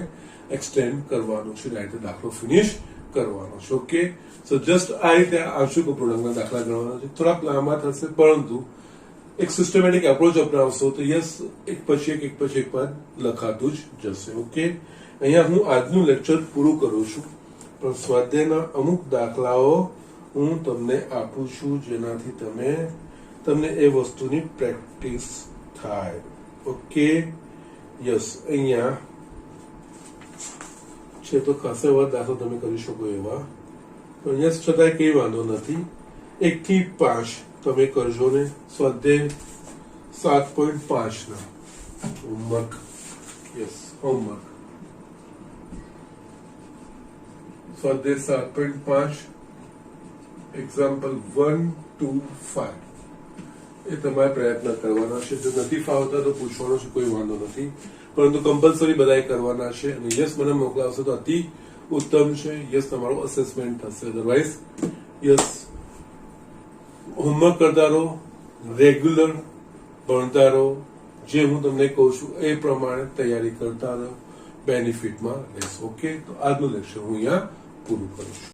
એક્સટેન્ડ કરવાનું છે આ રીતે દાખલો ફિનિશ કરવાનો છે ઓકે સો જસ્ટ આ રીતે આંશિક અપૂર્ણાંકના દાખલા ગણવાના છે થોડાક લાંબા થશે પરંતુ એક સિસ્ટમેટિક એપ્રોચ અપનાવશો તો યસ એક પછી એક પદ લખાતું જ જશે ઓકે અહીંયા હું આજનું લેક્ચર પૂરું કરું છું પણ સ્વાધ્યાયના અમુક દાખલાઓ હું તમને આપું છું જેનાથી તમને એ વસ્તુની પ્રેક્ટિસ થાય ઓકે યસ અહીંયા છે તો ખાસા એવા દાખલા તમે કરી શકો એવા પણ યસ છતાંય કઈ વાંધો નથી 1 થી 5 તમે કરજો ને સ્વાધ્યાય 7.5 ના હોમવર્ક યસ હોમવર્ક સ્વાધ્યાય 7.5 એક્ઝામ્પલ 1 to 5 એ તમારે પ્રયત્ન કરવાના છે. જો નથી ફાવતા તો પૂછવાનો છે, કોઈ વાંધો નથી, પરંતુ કમ્પલસરી બધાએ કરવાના છે. અને યસ મને મોકલાવશો તો અતિ ઉત્તમ છે. યસ તમારું અસેસમેન્ટ થશે. અધરવાઇઝ યસ હોમવર્ક કરતા રહો, રેગ્યુલર ભણતા રહો, જે હું તમને કહું છું એ પ્રમાણે તૈયારી કરતા રહો, બેનિફિટમાં રહેશો. ઓકે, તો આજનું લેક્ચર હું અહીંયા પૂરું કરું છું.